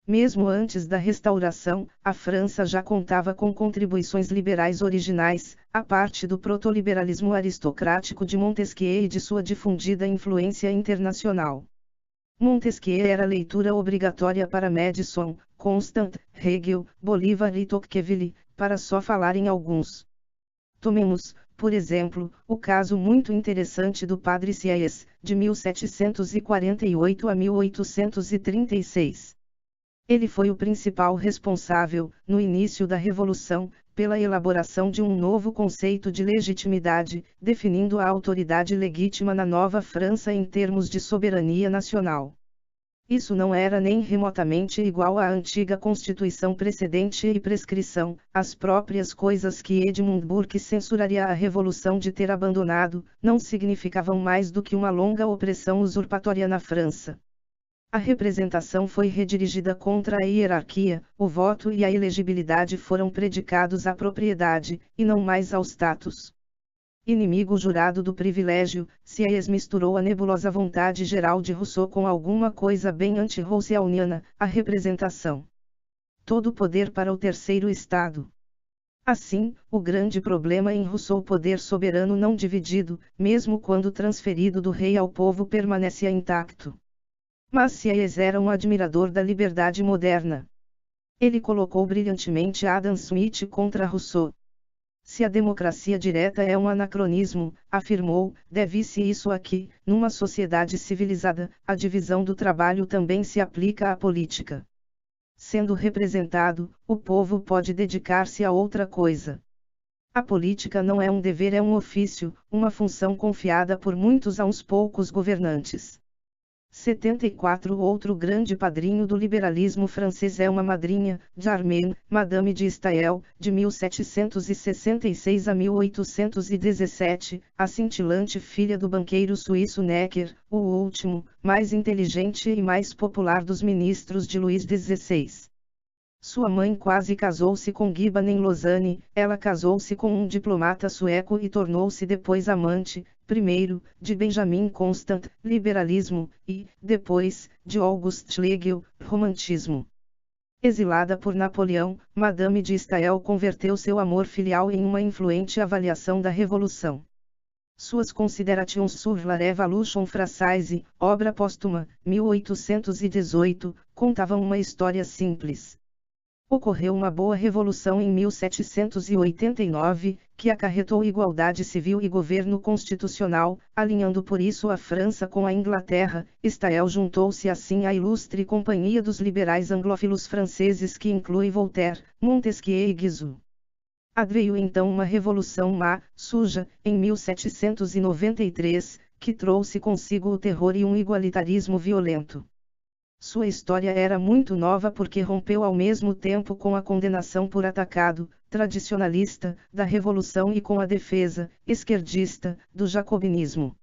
Mesmo antes da Restauração, a França já contava com contribuições liberais originais, a parte do protoliberalismo aristocrático de Montesquieu e de sua difundida influência internacional. Montesquieu era leitura obrigatória para Madison, Constant, Hegel, Bolívar e Tocqueville, para só falar em alguns. Tomemos, por exemplo, o caso muito interessante do Padre Sieyès, de 1748 a 1836. Ele foi o principal responsável, no início da Revolução, pela elaboração de um novo conceito de legitimidade, definindo a autoridade legítima na Nova França em termos de soberania nacional. Isso não era nem remotamente igual à antiga Constituição precedente e prescrição, as próprias coisas que Edmund Burke censuraria a Revolução de ter abandonado, não significavam mais do que uma longa opressão usurpatória na França. A representação foi redirigida contra a hierarquia, o voto e a elegibilidade foram predicados à propriedade, e não mais ao status. Inimigo jurado do privilégio, Sieyès misturou a nebulosa vontade geral de Rousseau com alguma coisa bem anti-rousseauiana, a representação. Todo poder para o terceiro estado. Assim, o grande problema em Rousseau, o poder soberano não dividido, mesmo quando transferido do rei ao povo, permanecia intacto. Mas Sieyès era um admirador da liberdade moderna. Ele colocou brilhantemente Adam Smith contra Rousseau. Se a democracia direta é um anacronismo, afirmou, deve-se isso aqui, numa sociedade civilizada, a divisão do trabalho também se aplica à política. Sendo representado, o povo pode dedicar-se a outra coisa. A política não é um dever, é um ofício, uma função confiada por muitos a uns poucos governantes. 74 Outro grande padrinho do liberalismo francês é uma madrinha, Germaine, Madame de Staël, de 1766 a 1817, a cintilante filha do banqueiro suíço Necker, o último, mais inteligente e mais popular dos ministros de Luís XVI. Sua mãe quase casou-se com Gibbon em Lausanne, ela casou-se com um diplomata sueco e tornou-se depois amante, primeiro, de Benjamin Constant, liberalismo, e, depois, de August Schlegel, romantismo. Exilada por Napoleão, Madame de Staël converteu seu amor filial em uma influente avaliação da Revolução. Suas Considerations sur la Révolution Française, obra póstuma, 1818, contavam uma história simples. Ocorreu uma boa revolução em 1789, que acarretou igualdade civil e governo constitucional, alinhando por isso a França com a Inglaterra. Staël juntou-se assim à ilustre companhia dos liberais anglófilos franceses que inclui Voltaire, Montesquieu e Guizot. Adveio então uma revolução má, suja, em 1793, que trouxe consigo o terror e um igualitarismo violento. Sua história era muito nova porque rompeu ao mesmo tempo com a condenação por atacado, tradicionalista, da Revolução e com a defesa, esquerdista, do jacobinismo.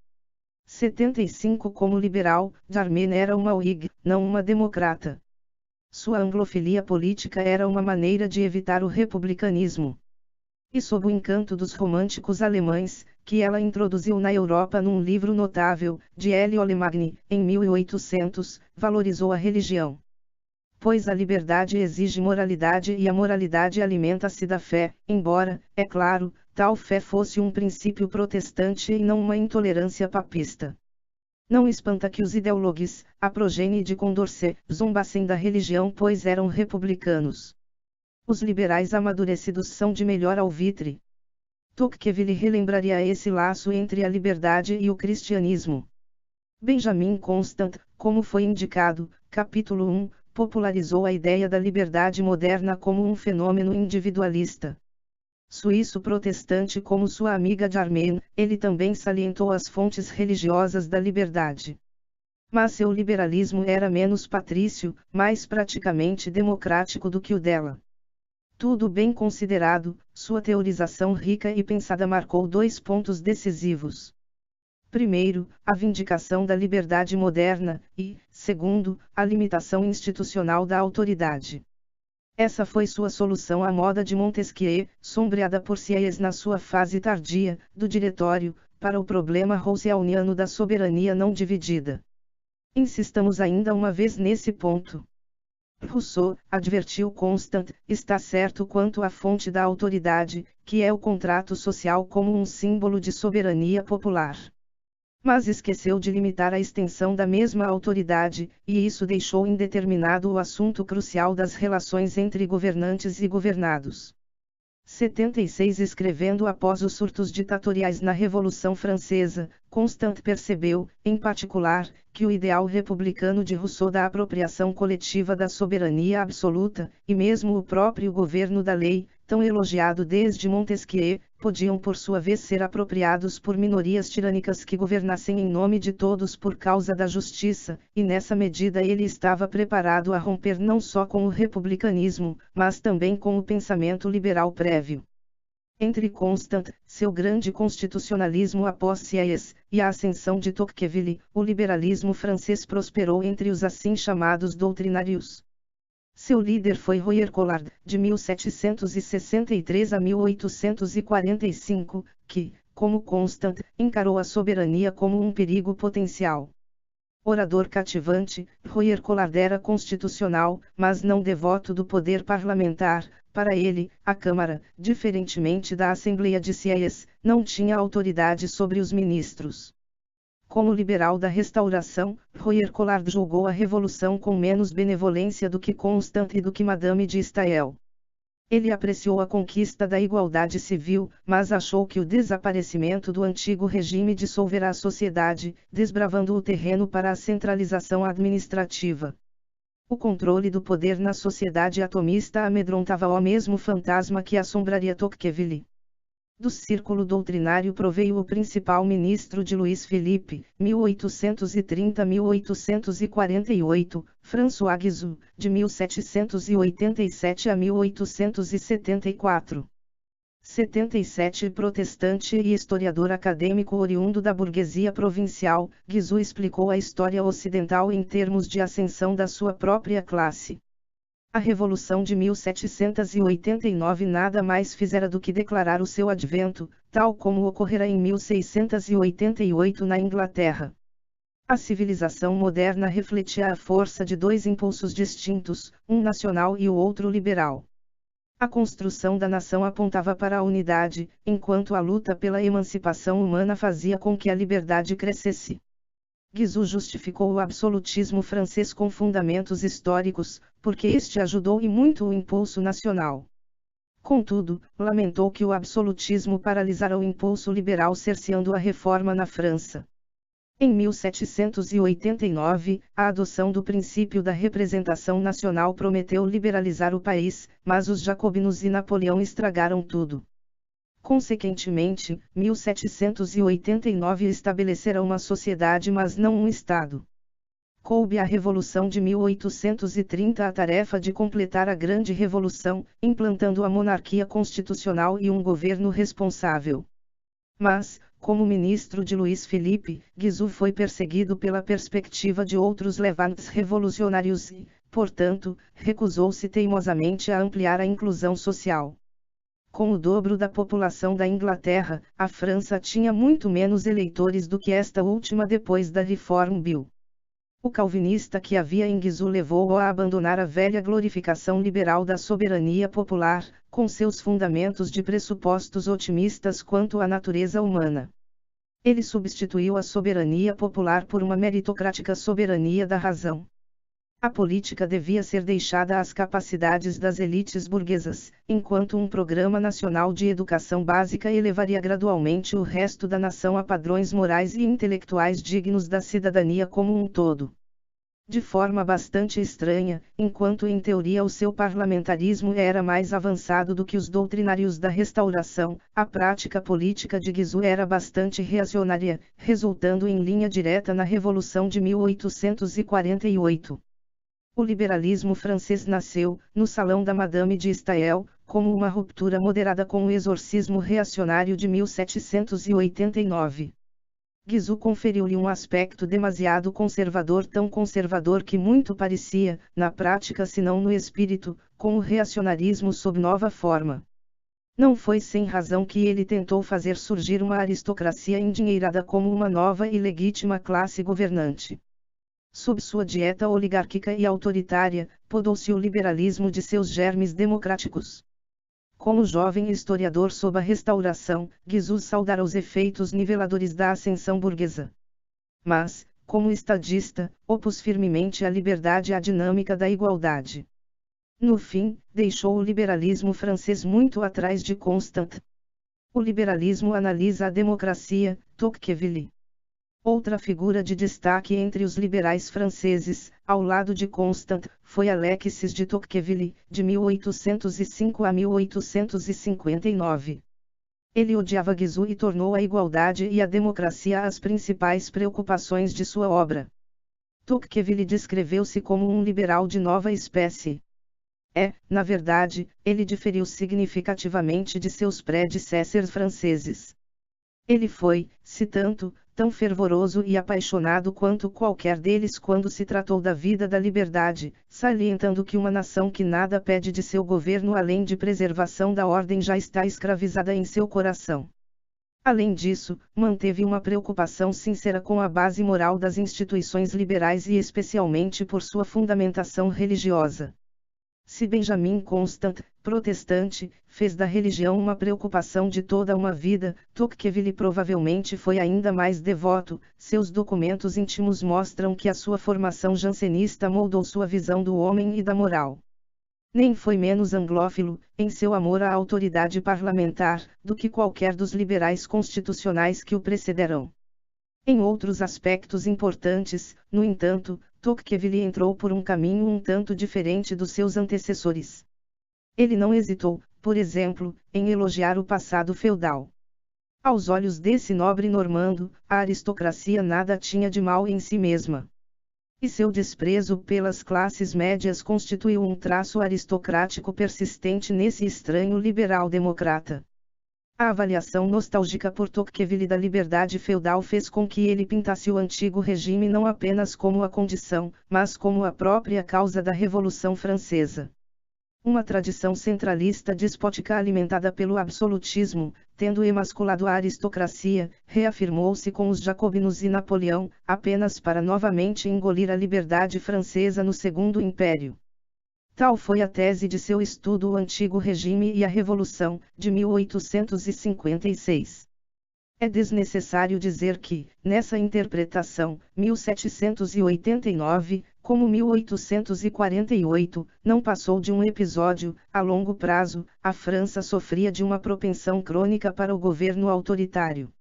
75 Como liberal, Darmanin era uma Whig, não uma democrata. Sua anglofilia política era uma maneira de evitar o republicanismo. E sob o encanto dos românticos alemães, que ela introduziu na Europa num livro notável, de Elie Olemagne, em 1800, valorizou a religião. Pois a liberdade exige moralidade e a moralidade alimenta-se da fé, embora, é claro, tal fé fosse um princípio protestante e não uma intolerância papista. Não espanta que os ideólogos, a progenie de Condorcet, zombassem da religião pois eram republicanos. Os liberais amadurecidos são de melhor alvitre. Tocqueville relembraria esse laço entre a liberdade e o cristianismo. Benjamin Constant, como foi indicado, capítulo 1, popularizou a ideia da liberdade moderna como um fenômeno individualista. Suíço protestante como sua amiga Darmanin, ele também salientou as fontes religiosas da liberdade. Mas seu liberalismo era menos patrício, mais praticamente democrático do que o dela. Tudo bem considerado, sua teorização rica e pensada marcou 2 pontos decisivos. Primeiro, a vindicação da liberdade moderna, e, segundo, a limitação institucional da autoridade. Essa foi sua solução à moda de Montesquieu, sombreada por Sieyès na sua fase tardia, do diretório, para o problema rawlsiano da soberania não dividida. Insistamos ainda uma vez nesse ponto. Rousseau, advertiu Constant, está certo quanto à fonte da autoridade, que é o contrato social como um símbolo de soberania popular. Mas esqueceu de limitar a extensão da mesma autoridade, e isso deixou indeterminado o assunto crucial das relações entre governantes e governados. 76 Escrevendo após os surtos ditatoriais na Revolução Francesa, Constant percebeu, em particular, que o ideal republicano de Rousseau da apropriação coletiva da soberania absoluta, e mesmo o próprio governo da lei, tão elogiado desde Montesquieu, podiam por sua vez ser apropriados por minorias tirânicas que governassem em nome de todos por causa da justiça, e nessa medida ele estava preparado a romper não só com o republicanismo, mas também com o pensamento liberal prévio. Entre Constant, seu grande constitucionalismo após Sieyès, e a ascensão de Tocqueville, o liberalismo francês prosperou entre os assim chamados doutrinários. Seu líder foi Royer Collard, de 1763 a 1845, que, como Constant, encarou a soberania como um perigo potencial. Orador cativante, Royer Collard era constitucional, mas não devoto do poder parlamentar. Para ele, a Câmara, diferentemente da Assembleia de Sieyès, não tinha autoridade sobre os ministros. Como liberal da Restauração, Royer Collard julgou a Revolução com menos benevolência do que Constant e do que Madame de Staël. Ele apreciou a conquista da igualdade civil, mas achou que o desaparecimento do antigo regime dissolverá a sociedade, desbravando o terreno para a centralização administrativa. O controle do poder na sociedade atomista amedrontava o mesmo fantasma que assombraria Tocqueville. Do círculo doutrinário proveio o principal ministro de Luís Philippe, 1830-1848, François Guizot, de 1787 a 1874. 77 Protestante e historiador acadêmico oriundo da burguesia provincial, Guizot explicou a história ocidental em termos de ascensão da sua própria classe. A Revolução de 1789 nada mais fizera do que declarar o seu advento, tal como ocorrera em 1688 na Inglaterra. A civilização moderna refletia a força de 2 impulsos distintos, um nacional e o outro liberal. A construção da nação apontava para a unidade, enquanto a luta pela emancipação humana fazia com que a liberdade crescesse. Guizot justificou o absolutismo francês com fundamentos históricos, porque este ajudou e muito o impulso nacional. Contudo, lamentou que o absolutismo paralisara o impulso liberal cerceando a reforma na França. Em 1789, a adoção do princípio da representação nacional prometeu liberalizar o país, mas os jacobinos e Napoleão estragaram tudo. Consequentemente, 1789 estabelecerá uma sociedade mas não um Estado. Coube à Revolução de 1830 a tarefa de completar a Grande Revolução, implantando a monarquia constitucional e um governo responsável. Mas, como ministro de Luís Felipe, Guizot foi perseguido pela perspectiva de outros levantes revolucionários e, portanto, recusou-se teimosamente a ampliar a inclusão social. Com o dobro da população da Inglaterra, a França tinha muito menos eleitores do que esta última depois da Reform Bill. O calvinista que havia em Guizot levou-o a abandonar a velha glorificação liberal da soberania popular, com seus fundamentos de pressupostos otimistas quanto à natureza humana. Ele substituiu a soberania popular por uma meritocrática soberania da razão. A política devia ser deixada às capacidades das elites burguesas, enquanto um programa nacional de educação básica elevaria gradualmente o resto da nação a padrões morais e intelectuais dignos da cidadania como um todo. De forma bastante estranha, enquanto em teoria o seu parlamentarismo era mais avançado do que os doutrinários da Restauração, a prática política de Guizot era bastante reacionária, resultando em linha direta na Revolução de 1848. O liberalismo francês nasceu, no salão da Madame de Staël, como uma ruptura moderada com o exorcismo reacionário de 1789. Guizot conferiu-lhe um aspecto demasiado conservador, tão conservador que muito parecia, na prática se não no espírito, com o reacionarismo sob nova forma. Não foi sem razão que ele tentou fazer surgir uma aristocracia endinheirada como uma nova e legítima classe governante. Sob sua dieta oligárquica e autoritária, podou-se o liberalismo de seus germes democráticos. Como jovem historiador sob a Restauração, Guizot saudara os efeitos niveladores da ascensão burguesa. Mas, como estadista, opôs firmemente à liberdade à dinâmica da igualdade. No fim, deixou o liberalismo francês muito atrás de Constant. O liberalismo analisa a democracia, Tocqueville. Outra figura de destaque entre os liberais franceses, ao lado de Constant, foi Alexis de Tocqueville, de 1805 a 1859. Ele odiava Guizot e tornou a igualdade e a democracia as principais preocupações de sua obra. Tocqueville descreveu-se como um liberal de nova espécie. Na verdade, ele diferiu significativamente de seus predecessores franceses. Ele foi, se tanto, tão fervoroso e apaixonado quanto qualquer deles quando se tratou da vida da liberdade, salientando que uma nação que nada pede de seu governo além de preservação da ordem já está escravizada em seu coração. Além disso, manteve uma preocupação sincera com a base moral das instituições liberais e especialmente por sua fundamentação religiosa. Se Benjamin Constant, protestante, fez da religião uma preocupação de toda uma vida, Tocqueville provavelmente foi ainda mais devoto. Seus documentos íntimos mostram que a sua formação jansenista moldou sua visão do homem e da moral. Nem foi menos anglófilo, em seu amor à autoridade parlamentar, do que qualquer dos liberais constitucionais que o precederam. Em outros aspectos importantes, no entanto, Tocqueville entrou por um caminho um tanto diferente dos seus antecessores. Ele não hesitou, por exemplo, em elogiar o passado feudal. Aos olhos desse nobre normando, a aristocracia nada tinha de mal em si mesma. E seu desprezo pelas classes médias constituiu um traço aristocrático persistente nesse estranho liberal-democrata. A avaliação nostálgica por Tocqueville da liberdade feudal fez com que ele pintasse o antigo regime não apenas como a condição, mas como a própria causa da Revolução Francesa. Uma tradição centralista despótica alimentada pelo absolutismo, tendo emasculado a aristocracia, reafirmou-se com os jacobinos e Napoleão, apenas para novamente engolir a liberdade francesa no Segundo Império. Tal foi a tese de seu estudo O Antigo Regime e a Revolução, de 1856. É desnecessário dizer que, nessa interpretação, 1789, Como 1848, não passou de um episódio. A longo prazo, a França sofria de uma propensão crônica para o governo autoritário.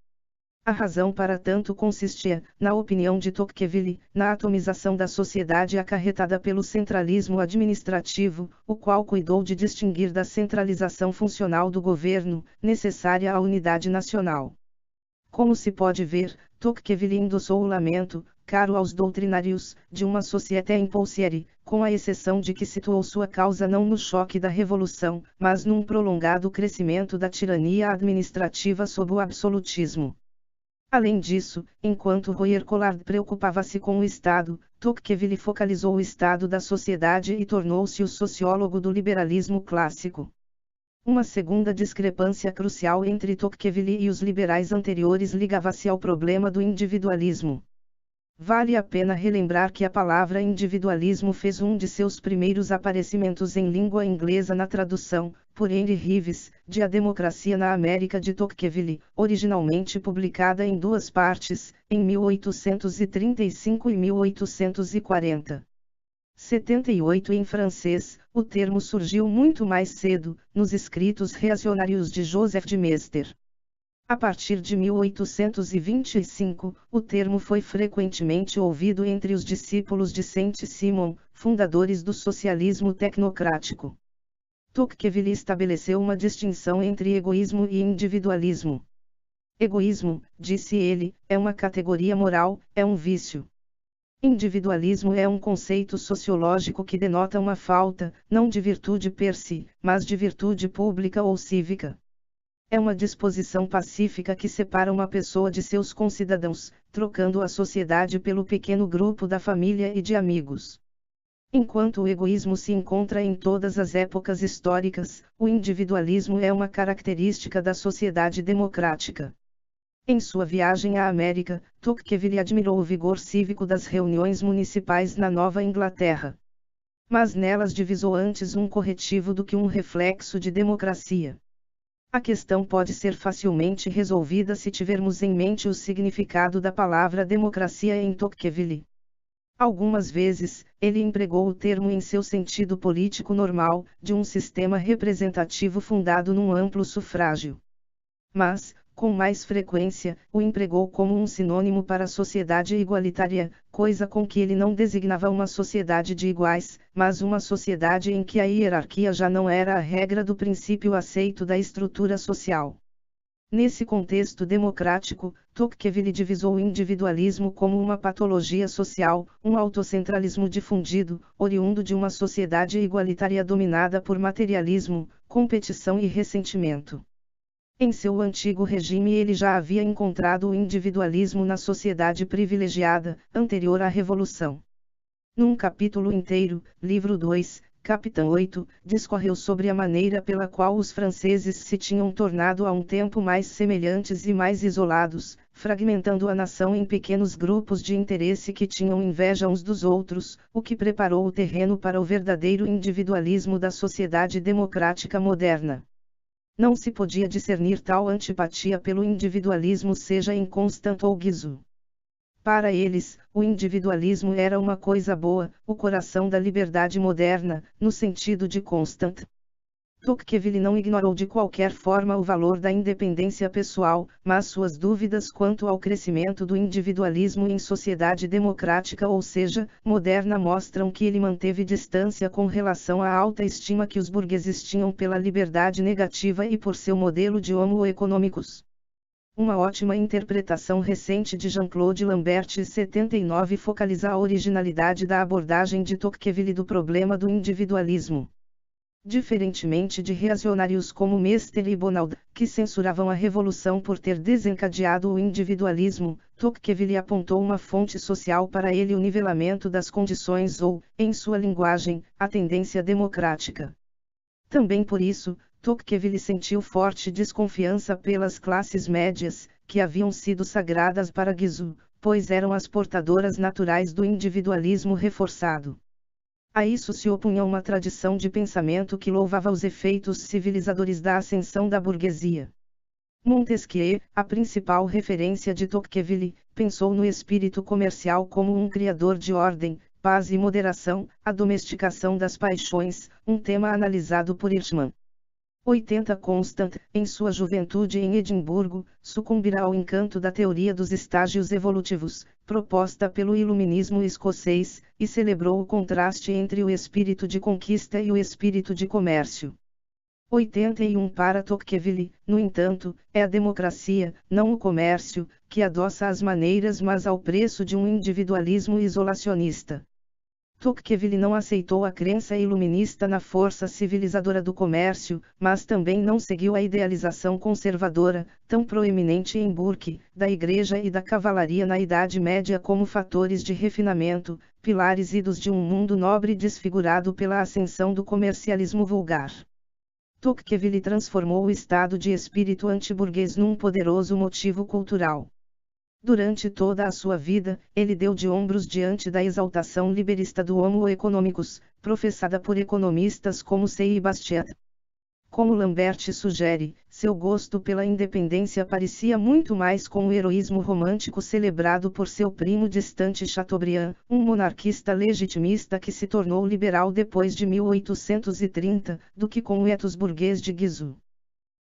A razão para tanto consistia, na opinião de Tocqueville, na atomização da sociedade acarretada pelo centralismo administrativo, o qual cuidou de distinguir da centralização funcional do governo, necessária à unidade nacional. Como se pode ver, Tocqueville endossou o lamento, caro aos doutrinários, de uma société impulsière, com a exceção de que situou sua causa não no choque da revolução, mas num prolongado crescimento da tirania administrativa sob o absolutismo. Além disso, enquanto Royer Collard preocupava-se com o Estado, Tocqueville focalizou o estado da sociedade e tornou-se o sociólogo do liberalismo clássico. Uma segunda discrepância crucial entre Tocqueville e os liberais anteriores ligava-se ao problema do individualismo. Vale a pena relembrar que a palavra individualismo fez um de seus primeiros aparecimentos em língua inglesa na tradução, por Henry Reeves, de A Democracia na América de Tocqueville, originalmente publicada em duas partes, em 1835 e 1840. 78 em francês, o termo surgiu muito mais cedo, nos escritos reacionários de Joseph de Maistre. A partir de 1825, o termo foi frequentemente ouvido entre os discípulos de Saint-Simon, fundadores do socialismo tecnocrático. Tocqueville estabeleceu uma distinção entre egoísmo e individualismo. Egoísmo, disse ele, é uma categoria moral, é um vício. Individualismo é um conceito sociológico que denota uma falta, não de virtude per si, mas de virtude pública ou cívica. É uma disposição pacífica que separa uma pessoa de seus concidadãos, trocando a sociedade pelo pequeno grupo da família e de amigos. Enquanto o egoísmo se encontra em todas as épocas históricas, o individualismo é uma característica da sociedade democrática. Em sua viagem à América, Tocqueville admirou o vigor cívico das reuniões municipais na Nova Inglaterra. Mas nelas divisou antes um corretivo do que um reflexo de democracia. A questão pode ser facilmente resolvida se tivermos em mente o significado da palavra democracia em Tocqueville. Algumas vezes, ele empregou o termo em seu sentido político normal, de um sistema representativo fundado num amplo sufrágio. Mas, com mais frequência, o empregou como um sinônimo para a sociedade igualitária, coisa com que ele não designava uma sociedade de iguais, mas uma sociedade em que a hierarquia já não era a regra do princípio aceito da estrutura social. Nesse contexto democrático, Tocqueville divisou o individualismo como uma patologia social, um autocentralismo difundido, oriundo de uma sociedade igualitária dominada por materialismo, competição e ressentimento. Em seu antigo regime ele já havia encontrado o individualismo na sociedade privilegiada, anterior à Revolução. Num capítulo inteiro, livro 2, capitão 8, discorreu sobre a maneira pela qual os franceses se tinham tornado a um tempo mais semelhantes e mais isolados, fragmentando a nação em pequenos grupos de interesse que tinham inveja uns dos outros, o que preparou o terreno para o verdadeiro individualismo da sociedade democrática moderna. Não se podia discernir tal antipatia pelo individualismo seja em Constant ou Guizot. Para eles, o individualismo era uma coisa boa, o coração da liberdade moderna, no sentido de Constant. Tocqueville não ignorou de qualquer forma o valor da independência pessoal, mas suas dúvidas quanto ao crescimento do individualismo em sociedade democrática ou seja, moderna mostram que ele manteve distância com relação à alta estima que os burgueses tinham pela liberdade negativa e por seu modelo de homo economicus. Uma ótima interpretação recente de Jean-Claude Lambert 79 focaliza a originalidade da abordagem de Tocqueville do problema do individualismo. Diferentemente de reacionários como Mester e Bonald, que censuravam a Revolução por ter desencadeado o individualismo, Tocqueville apontou uma fonte social para ele: o nivelamento das condições ou, em sua linguagem, a tendência democrática. Também por isso, Tocqueville sentiu forte desconfiança pelas classes médias, que haviam sido sagradas para Guizot, pois eram as portadoras naturais do individualismo reforçado. A isso se opunha uma tradição de pensamento que louvava os efeitos civilizadores da ascensão da burguesia. Montesquieu, a principal referência de Tocqueville, pensou no espírito comercial como um criador de ordem, Paz e moderação, a domesticação das paixões, um tema analisado por Hirschman. 80 Constant, em sua juventude em Edimburgo, sucumbirá ao encanto da teoria dos estágios evolutivos, proposta pelo iluminismo escocês, e celebrou o contraste entre o espírito de conquista e o espírito de comércio. 81 Para Tocqueville, no entanto, é a democracia, não o comércio, que adoça as maneiras mas ao preço de um individualismo isolacionista. Tocqueville não aceitou a crença iluminista na força civilizadora do comércio, mas também não seguiu a idealização conservadora, tão proeminente em Burke, da Igreja e da cavalaria na Idade Média como fatores de refinamento, pilares idos de um mundo nobre desfigurado pela ascensão do comercialismo vulgar. Tocqueville transformou o estado de espírito antiburguês num poderoso motivo cultural. Durante toda a sua vida, ele deu de ombros diante da exaltação liberista do Homo economicus, professada por economistas como Say e Bastiat. Como Lambert sugere, seu gosto pela independência parecia muito mais com o heroísmo romântico celebrado por seu primo distante Chateaubriand, um monarquista legitimista que se tornou liberal depois de 1830, do que com o ethos burguês de Guizot.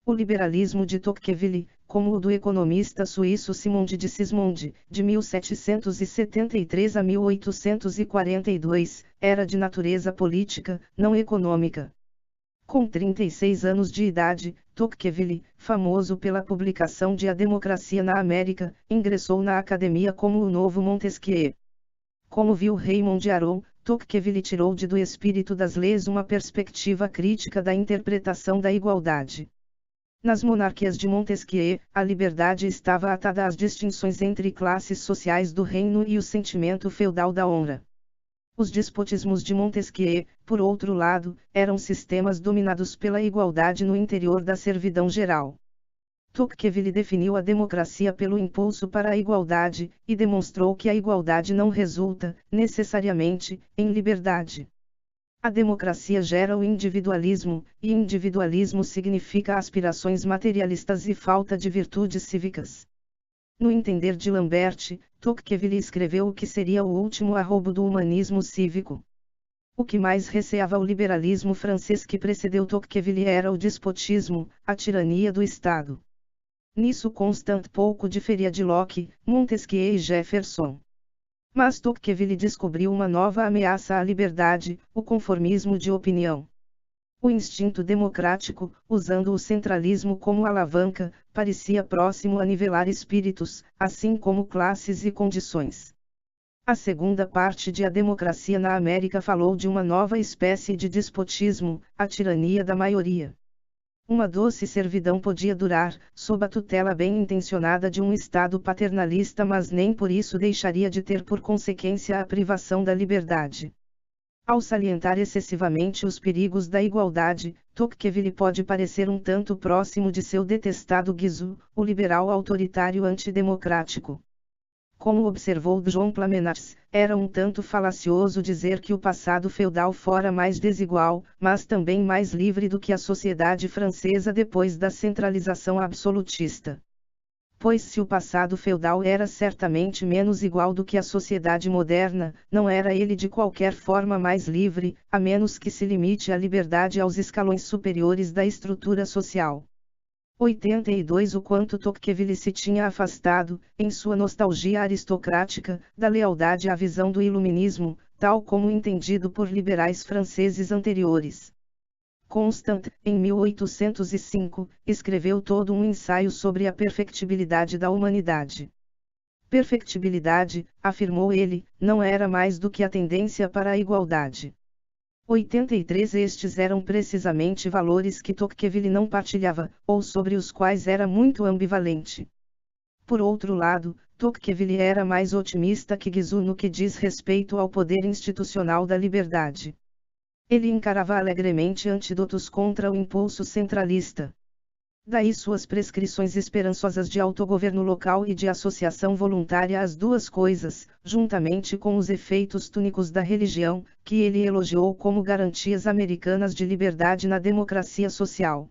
O liberalismo de Tocqueville, como o do economista suíço Simon de Sismondi, de 1773 a 1842, era de natureza política, não econômica. Com 36 anos de idade, Tocqueville, famoso pela publicação de A Democracia na América, ingressou na academia como o novo Montesquieu. Como viu Raymond Aron, Tocqueville tirou do espírito das leis uma perspectiva crítica da interpretação da igualdade. Nas monarquias de Montesquieu, a liberdade estava atada às distinções entre classes sociais do reino e o sentimento feudal da honra. Os despotismos de Montesquieu, por outro lado, eram sistemas dominados pela igualdade no interior da servidão geral. Tocqueville definiu a democracia pelo impulso para a igualdade, e demonstrou que a igualdade não resulta, necessariamente, em liberdade. A democracia gera o individualismo, e individualismo significa aspirações materialistas e falta de virtudes cívicas. No entender de Lambert, Tocqueville escreveu o que seria o último arrobo do humanismo cívico. O que mais receava o liberalismo francês que precedeu Tocqueville era o despotismo, a tirania do Estado. Nisso Constant pouco diferia de Locke, Montesquieu e Jefferson. Mas Tocqueville descobriu uma nova ameaça à liberdade, o conformismo de opinião. O instinto democrático, usando o centralismo como alavanca, parecia próximo a nivelar espíritos, assim como classes e condições. A segunda parte de A Democracia na América falou de uma nova espécie de despotismo, a tirania da maioria. Uma doce servidão podia durar, sob a tutela bem-intencionada de um Estado paternalista, mas nem por isso deixaria de ter por consequência a privação da liberdade. Ao salientar excessivamente os perigos da igualdade, Tocqueville pode parecer um tanto próximo de seu detestado Guizot, o liberal autoritário antidemocrático. Como observou John Plamenars, era um tanto falacioso dizer que o passado feudal fora mais desigual, mas também mais livre do que a sociedade francesa depois da centralização absolutista. Pois se o passado feudal era certamente menos igual do que a sociedade moderna, não era ele de qualquer forma mais livre, a menos que se limite a liberdade aos escalões superiores da estrutura social. 82 O quanto Tocqueville se tinha afastado, em sua nostalgia aristocrática, da lealdade à visão do iluminismo, tal como entendido por liberais franceses anteriores. Constant, em 1805, escreveu todo um ensaio sobre a perfectibilidade da humanidade. Perfectibilidade, afirmou ele, não era mais do que a tendência para a igualdade. 83 Estes eram precisamente valores que Tocqueville não partilhava, ou sobre os quais era muito ambivalente. Por outro lado, Tocqueville era mais otimista que Guizot no que diz respeito ao poder institucional da liberdade. Ele encarava alegremente antídotos contra o impulso centralista. Daí suas prescrições esperançosas de autogoverno local e de associação voluntária às duas coisas, juntamente com os efeitos túnicos da religião, que ele elogiou como garantias americanas de liberdade na democracia social.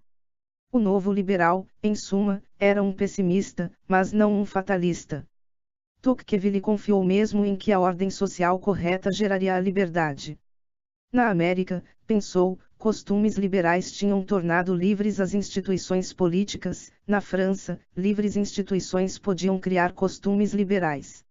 O novo liberal, em suma, era um pessimista, mas não um fatalista. Tocqueville confiou mesmo em que a ordem social correta geraria a liberdade. Na América, pensou, costumes liberais tinham tornado livres as instituições políticas, na França, livres instituições podiam criar costumes liberais.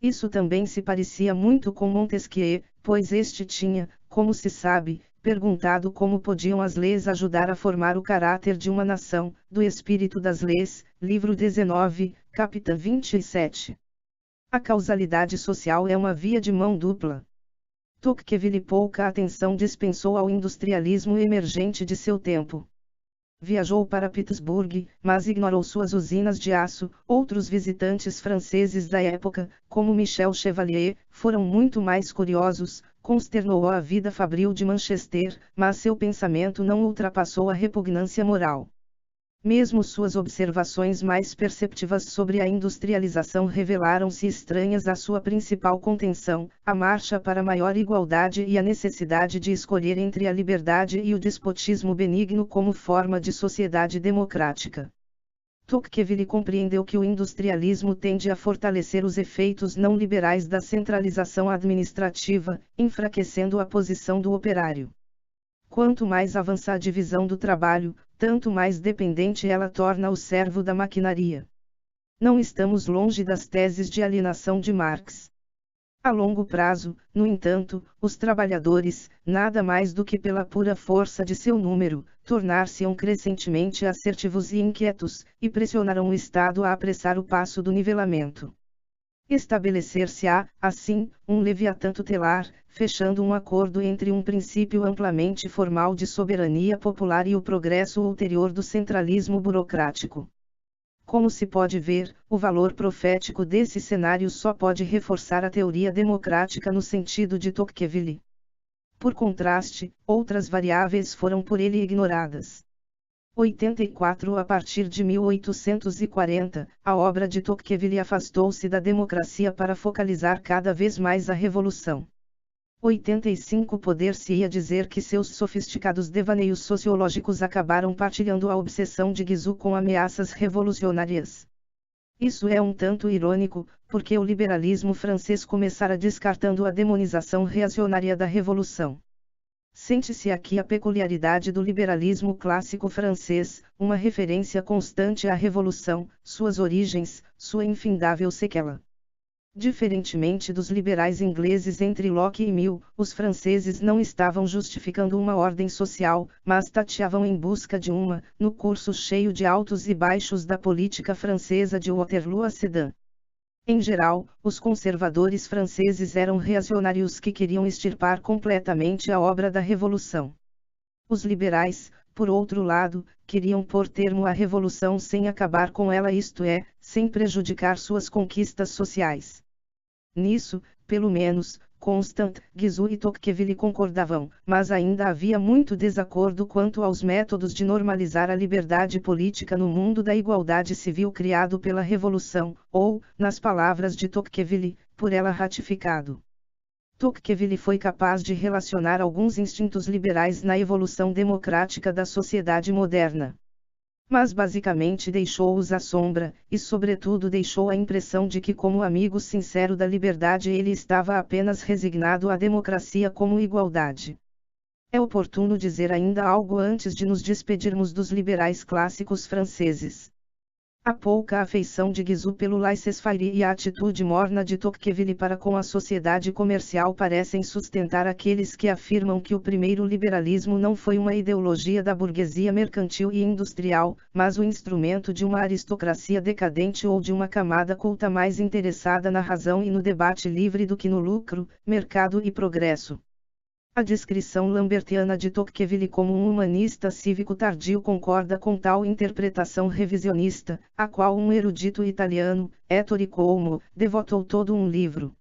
Isso também se parecia muito com Montesquieu, pois este tinha, como se sabe, perguntado como podiam as leis ajudar a formar o caráter de uma nação, do Espírito das Leis, livro 19, capítulo 27. A causalidade social é uma via de mão dupla. Tocqueville pouca atenção dispensou ao industrialismo emergente de seu tempo. Viajou para Pittsburgh, mas ignorou suas usinas de aço. Outros visitantes franceses da época, como Michel Chevalier, foram muito mais curiosos. Consternou a vida fabril de Manchester, mas seu pensamento não ultrapassou a repugnância moral. Mesmo suas observações mais perceptivas sobre a industrialização revelaram-se estranhas à sua principal contenção, a marcha para maior igualdade e a necessidade de escolher entre a liberdade e o despotismo benigno como forma de sociedade democrática. Tocqueville compreendeu que o industrialismo tende a fortalecer os efeitos não liberais da centralização administrativa, enfraquecendo a posição do operário. Quanto mais avança a divisão do trabalho, tanto mais dependente ela torna o servo da maquinaria. Não estamos longe das teses de alienação de Marx. A longo prazo, no entanto, os trabalhadores, nada mais do que pela pura força de seu número, tornar-se-ão crescentemente assertivos e inquietos, e pressionarão o Estado a apressar o passo do nivelamento. Estabelecer-se-á, assim, um leviatã tutelar, fechando um acordo entre um princípio amplamente formal de soberania popular e o progresso ulterior do centralismo burocrático. Como se pode ver, o valor profético desse cenário só pode reforçar a teoria democrática no sentido de Tocqueville. Por contraste, outras variáveis foram por ele ignoradas. 84 A partir de 1840, a obra de Tocqueville afastou-se da democracia para focalizar cada vez mais a revolução. 85 Poder-se-ia dizer que seus sofisticados devaneios sociológicos acabaram partilhando a obsessão de Guizot com ameaças revolucionárias. Isso é um tanto irônico, porque o liberalismo francês começara descartando a demonização reacionária da revolução. Sente-se aqui a peculiaridade do liberalismo clássico francês, uma referência constante à revolução, suas origens, sua infindável sequela. Diferentemente dos liberais ingleses entre Locke e Mill, os franceses não estavam justificando uma ordem social, mas tateavam em busca de uma, no curso cheio de altos e baixos da política francesa de Waterloo a Sedan. Em geral, os conservadores franceses eram reacionários que queriam extirpar completamente a obra da Revolução. Os liberais, por outro lado, queriam pôr termo à Revolução sem acabar com ela, isto é, sem prejudicar suas conquistas sociais. Nisso, pelo menos, Constant, Guizot e Tocqueville concordavam, mas ainda havia muito desacordo quanto aos métodos de normalizar a liberdade política no mundo da igualdade civil criado pela Revolução, ou, nas palavras de Tocqueville, por ela ratificado. Tocqueville foi capaz de relacionar alguns instintos liberais na evolução democrática da sociedade moderna. Mas basicamente deixou-os à sombra, e sobretudo deixou a impressão de que como amigo sincero da liberdade ele estava apenas resignado à democracia como igualdade. É oportuno dizer ainda algo antes de nos despedirmos dos liberais clássicos franceses. A pouca afeição de Guizot pelo laissez-faire e a atitude morna de Tocqueville para com a sociedade comercial parecem sustentar aqueles que afirmam que o primeiro liberalismo não foi uma ideologia da burguesia mercantil e industrial, mas o instrumento de uma aristocracia decadente ou de uma camada culta mais interessada na razão e no debate livre do que no lucro, mercado e progresso. A descrição lambertiana de Tocqueville como um humanista cívico tardio concorda com tal interpretação revisionista, a qual um erudito italiano, Ettore Como, devotou todo um livro.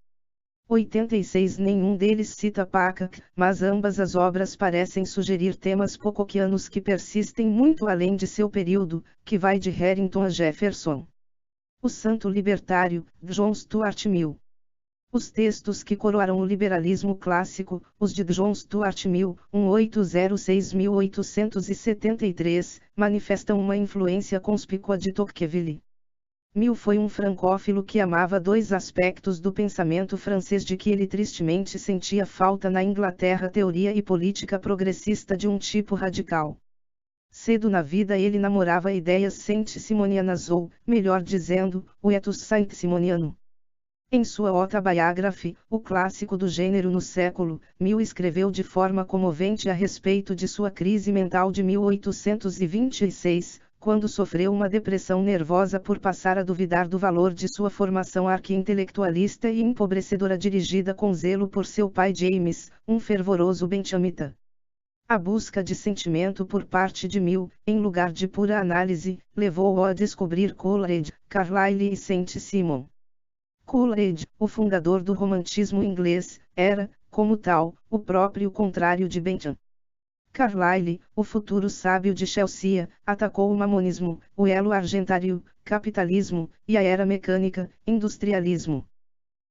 86 Nenhum deles cita Pacac, mas ambas as obras parecem sugerir temas pocoquianos que persistem muito além de seu período, que vai de Harrington a Jefferson. O Santo Libertário, John Stuart Mill. Os textos que coroaram o liberalismo clássico, os de John Stuart Mill, 1806-1873, manifestam uma influência conspícua de Tocqueville. Mill foi um francófilo que amava dois aspectos do pensamento francês de que ele tristemente sentia falta na Inglaterra: teoria e política progressista de um tipo radical. Cedo na vida ele namorava ideias saint-simonianas ou, melhor dizendo, o ethos saint-simoniano. Em sua autobiografia, O Clássico do Gênero no Século, Mill escreveu de forma comovente a respeito de sua crise mental de 1826, quando sofreu uma depressão nervosa por passar a duvidar do valor de sua formação arqui-intelectualista e empobrecedora dirigida com zelo por seu pai James, um fervoroso benchamita. A busca de sentimento por parte de Mill, em lugar de pura análise, levou-o a descobrir Coleridge, Carlyle e Saint-Simon. Coleridge, o fundador do romantismo inglês, era, como tal, o próprio contrário de Bentham. Carlyle, o futuro sábio de Chelsea, atacou o mamonismo, o elo argentário, capitalismo, e a era mecânica, industrialismo.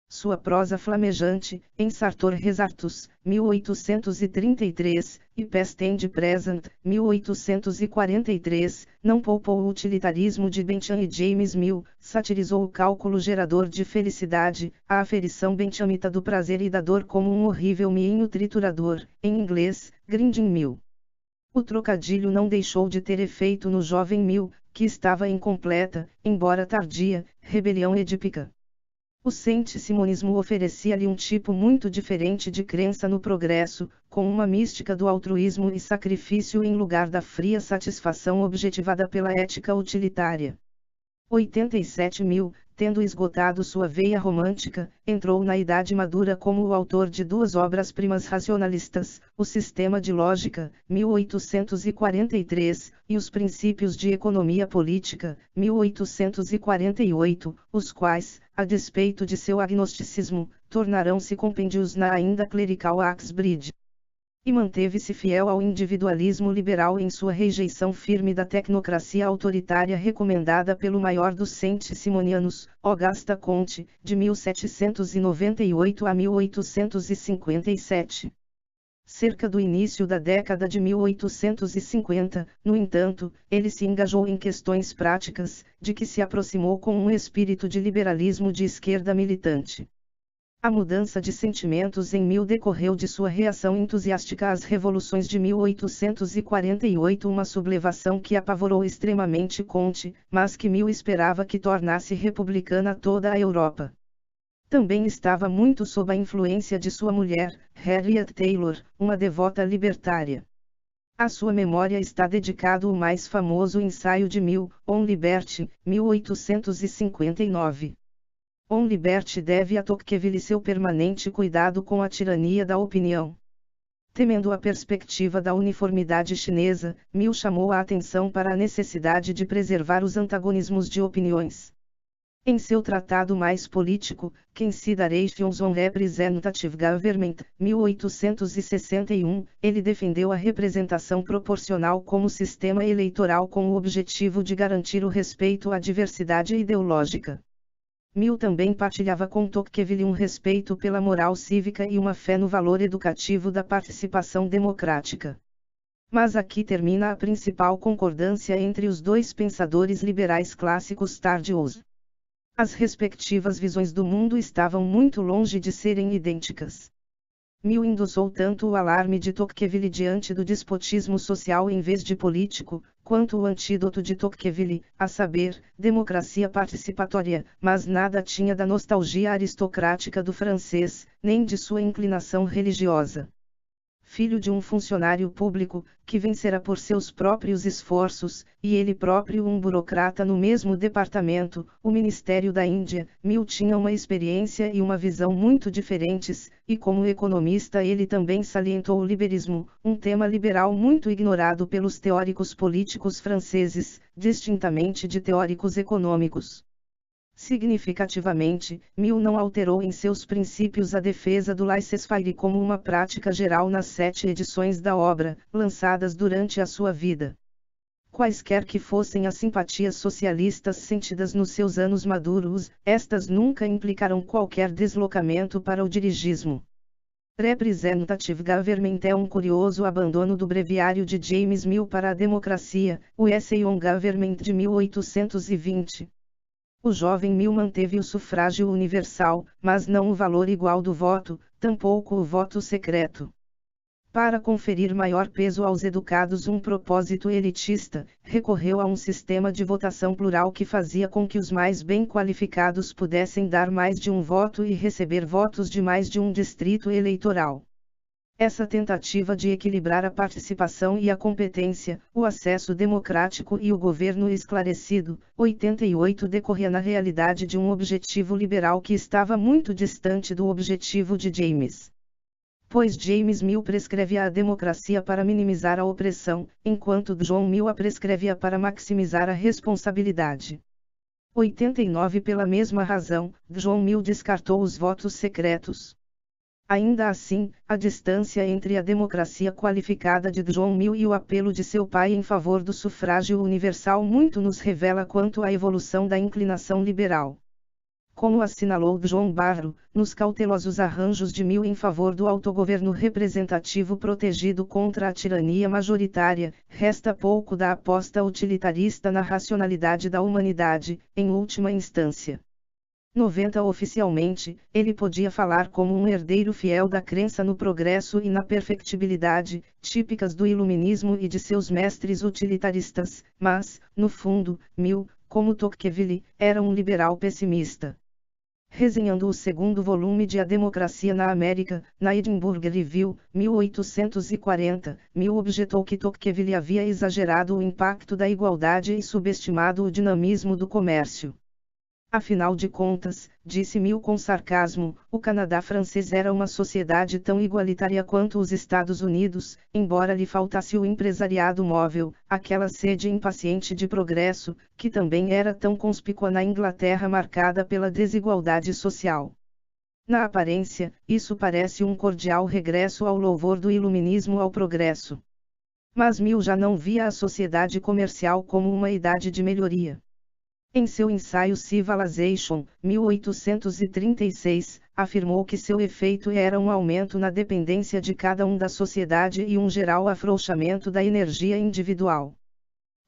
Sua prosa flamejante, em Sartor Resartus, 1833, e Past and Present, 1843, não poupou o utilitarismo de Bentham e James Mill, satirizou o cálculo gerador de felicidade, a aferição benchamita do prazer e da dor como um horrível miinho triturador, em inglês, grinding Mill. O trocadilho não deixou de ter efeito no jovem Mill, que estava em completa, embora tardia, rebelião edípica. O saint-simonismo oferecia-lhe um tipo muito diferente de crença no progresso, com uma mística do altruísmo e sacrifício em lugar da fria satisfação objetivada pela ética utilitária. 87 Mill, tendo esgotado sua veia romântica, entrou na idade madura como o autor de duas obras-primas racionalistas, O Sistema de Lógica, 1843, e Os Princípios de Economia Política, 1848, os quais, a despeito de seu agnosticismo, tornarão-se compêndios na ainda clerical Axbridge. E manteve-se fiel ao individualismo liberal em sua rejeição firme da tecnocracia autoritária recomendada pelo maior dos saint-simonianos, Auguste Comte, de 1798 a 1857. Cerca do início da década de 1850, no entanto, ele se engajou em questões práticas, de que se aproximou com um espírito de liberalismo de esquerda militante. A mudança de sentimentos em Mill decorreu de sua reação entusiástica às revoluções de 1848, uma sublevação que apavorou extremamente Comte, mas que Mill esperava que tornasse republicana toda a Europa. Também estava muito sob a influência de sua mulher, Harriet Taylor, uma devota libertária. À sua memória está dedicado o mais famoso ensaio de Mill, On Liberty, 1859. On Liberty deve a Tocqueville seu permanente cuidado com a tirania da opinião. Temendo a perspectiva da uniformidade chinesa, Mill chamou a atenção para a necessidade de preservar os antagonismos de opiniões. Em seu tratado mais político, Considerations on Representative Government, 1861, ele defendeu a representação proporcional como sistema eleitoral com o objetivo de garantir o respeito à diversidade ideológica. Mill também partilhava com Tocqueville um respeito pela moral cívica e uma fé no valor educativo da participação democrática. Mas aqui termina a principal concordância entre os dois pensadores liberais clássicos tardios. As respectivas visões do mundo estavam muito longe de serem idênticas. Mill endossou tanto o alarme de Tocqueville diante do despotismo social em vez de político, quanto o antídoto de Tocqueville, a saber, democracia participatória, mas nada tinha da nostalgia aristocrática do francês, nem de sua inclinação religiosa. Filho de um funcionário público, que vencera por seus próprios esforços, e ele próprio um burocrata no mesmo departamento, o Ministério da Índia, Mill tinha uma experiência e uma visão muito diferentes, e como economista ele também salientou o liberalismo, um tema liberal muito ignorado pelos teóricos políticos franceses, distintamente de teóricos econômicos. Significativamente, Mill não alterou em seus princípios a defesa do laissez-faire como uma prática geral nas 7 edições da obra, lançadas durante a sua vida. Quaisquer que fossem as simpatias socialistas sentidas nos seus anos maduros, estas nunca implicaram qualquer deslocamento para o dirigismo. Representative Government é um curioso abandono do breviário de James Mill para a democracia, o Essay on Government de 1820. O jovem Mill manteve o sufrágio universal, mas não o valor igual do voto, tampouco o voto secreto. Para conferir maior peso aos educados, um propósito elitista, recorreu a um sistema de votação plural que fazia com que os mais bem qualificados pudessem dar mais de um voto e receber votos de mais de um distrito eleitoral. Essa tentativa de equilibrar a participação e a competência, o acesso democrático e o governo esclarecido, 88 decorria na realidade de um objetivo liberal que estava muito distante do objetivo de James. Pois James Mill prescreve a democracia para minimizar a opressão, enquanto John Mill a prescreve para maximizar a responsabilidade. 89 Pela mesma razão, John Mill descartou os votos secretos. Ainda assim, a distância entre a democracia qualificada de John Mill e o apelo de seu pai em favor do sufrágio universal muito nos revela quanto à evolução da inclinação liberal. Como assinalou John Barrow, nos cautelosos arranjos de Mill em favor do autogoverno representativo protegido contra a tirania majoritária, resta pouco da aposta utilitarista na racionalidade da humanidade, em última instância. 90 Oficialmente, ele podia falar como um herdeiro fiel da crença no progresso e na perfectibilidade, típicas do iluminismo e de seus mestres utilitaristas, mas, no fundo, Mill, como Tocqueville, era um liberal pessimista. Resenhando o segundo volume de A Democracia na América, na Edinburgh Review, 1840, Mill objetou que Tocqueville havia exagerado o impacto da igualdade e subestimado o dinamismo do comércio. Afinal de contas, disse Mill com sarcasmo, o Canadá francês era uma sociedade tão igualitária quanto os Estados Unidos, embora lhe faltasse o empresariado móvel, aquela sede impaciente de progresso, que também era tão conspícua na Inglaterra marcada pela desigualdade social. Na aparência, isso parece um cordial regresso ao louvor do iluminismo ao progresso. Mas Mill já não via a sociedade comercial como uma idade de melhoria. Em seu ensaio Civilization, 1836, afirmou que seu efeito era um aumento na dependência de cada um da sociedade e um geral afrouxamento da energia individual.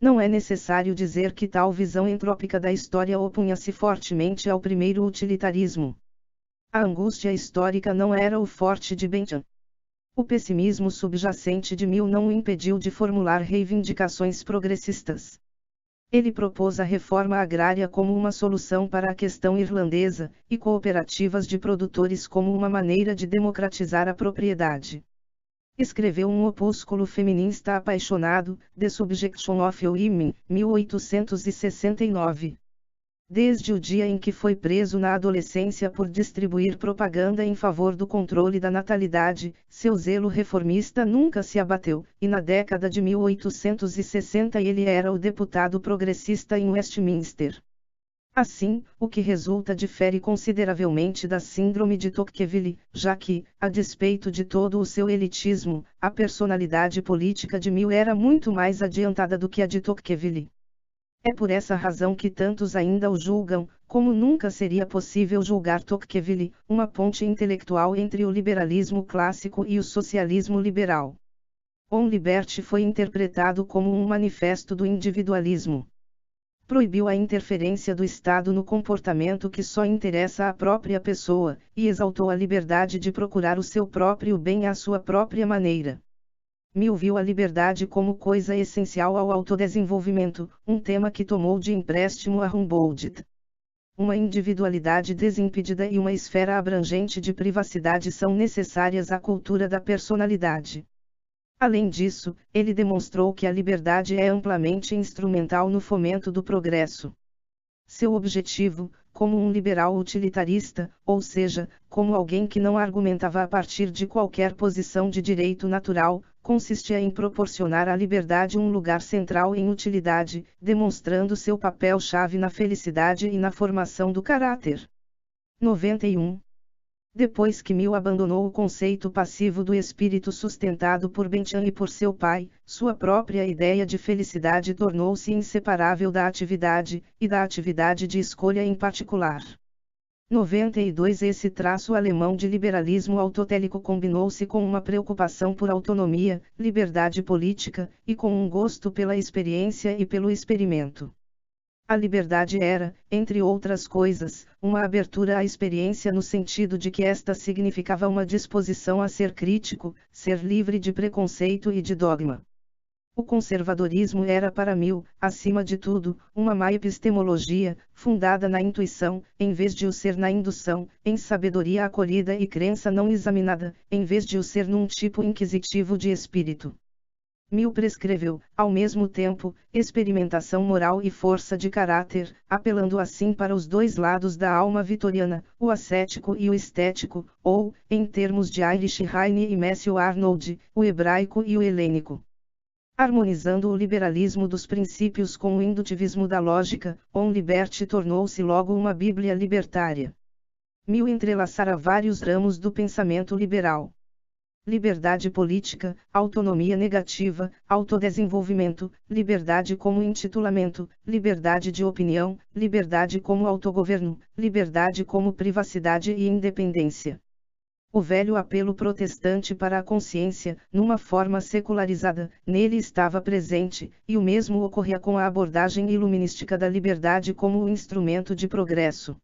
Não é necessário dizer que tal visão entrópica da história opunha-se fortemente ao primeiro utilitarismo. A angústia histórica não era o forte de Bentham. O pessimismo subjacente de Mill não o impediu de formular reivindicações progressistas. Ele propôs a reforma agrária como uma solução para a questão irlandesa, e cooperativas de produtores como uma maneira de democratizar a propriedade. Escreveu um opúsculo feminista apaixonado, The Subjection of Women, 1869. Desde o dia em que foi preso na adolescência por distribuir propaganda em favor do controle da natalidade, seu zelo reformista nunca se abateu, e na década de 1860 ele era o deputado progressista em Westminster. Assim, o que resulta difere consideravelmente da síndrome de Tocqueville, já que, a despeito de todo o seu elitismo, a personalidade política de Mill era muito mais adiantada do que a de Tocqueville. É por essa razão que tantos ainda o julgam, como nunca seria possível julgar Tocqueville, uma ponte intelectual entre o liberalismo clássico e o socialismo liberal. On Liberty foi interpretado como um manifesto do individualismo. Proibiu a interferência do Estado no comportamento que só interessa à própria pessoa, e exaltou a liberdade de procurar o seu próprio bem à sua própria maneira. Mill viu a liberdade como coisa essencial ao autodesenvolvimento, um tema que tomou de empréstimo a Humboldt. Uma individualidade desimpedida e uma esfera abrangente de privacidade são necessárias à cultura da personalidade. Além disso, ele demonstrou que a liberdade é amplamente instrumental no fomento do progresso. Seu objetivo, como um liberal utilitarista, ou seja, como alguém que não argumentava a partir de qualquer posição de direito natural, consistia em proporcionar à liberdade um lugar central em utilidade, demonstrando seu papel-chave na felicidade e na formação do caráter. 91. Depois que Mill abandonou o conceito passivo do espírito sustentado por Bentham e por seu pai, sua própria ideia de felicidade tornou-se inseparável da atividade, e da atividade de escolha em particular. 92 Esse traço alemão de liberalismo autotélico combinou-se com uma preocupação por autonomia, liberdade política, e com um gosto pela experiência e pelo experimento. A liberdade era, entre outras coisas, uma abertura à experiência no sentido de que esta significava uma disposição a ser crítico, ser livre de preconceito e de dogma. O conservadorismo era para Mill, acima de tudo, uma má epistemologia, fundada na intuição, em vez de o ser na indução, em sabedoria acolhida e crença não examinada, em vez de o ser num tipo inquisitivo de espírito. Mill prescreveu, ao mesmo tempo, experimentação moral e força de caráter, apelando assim para os dois lados da alma vitoriana, o ascético e o estético, ou, em termos de Heinrich Heine e Matthew Arnold, o hebraico e o helênico. Harmonizando o liberalismo dos princípios com o indutivismo da lógica, On Liberty tornou-se logo uma Bíblia libertária. Mill entrelaçara vários ramos do pensamento liberal. Liberdade política, autonomia negativa, autodesenvolvimento, liberdade como intitulamento, liberdade de opinião, liberdade como autogoverno, liberdade como privacidade e independência. O velho apelo protestante para a consciência, numa forma secularizada, nele estava presente, e o mesmo ocorria com a abordagem iluminística da liberdade como um instrumento de progresso.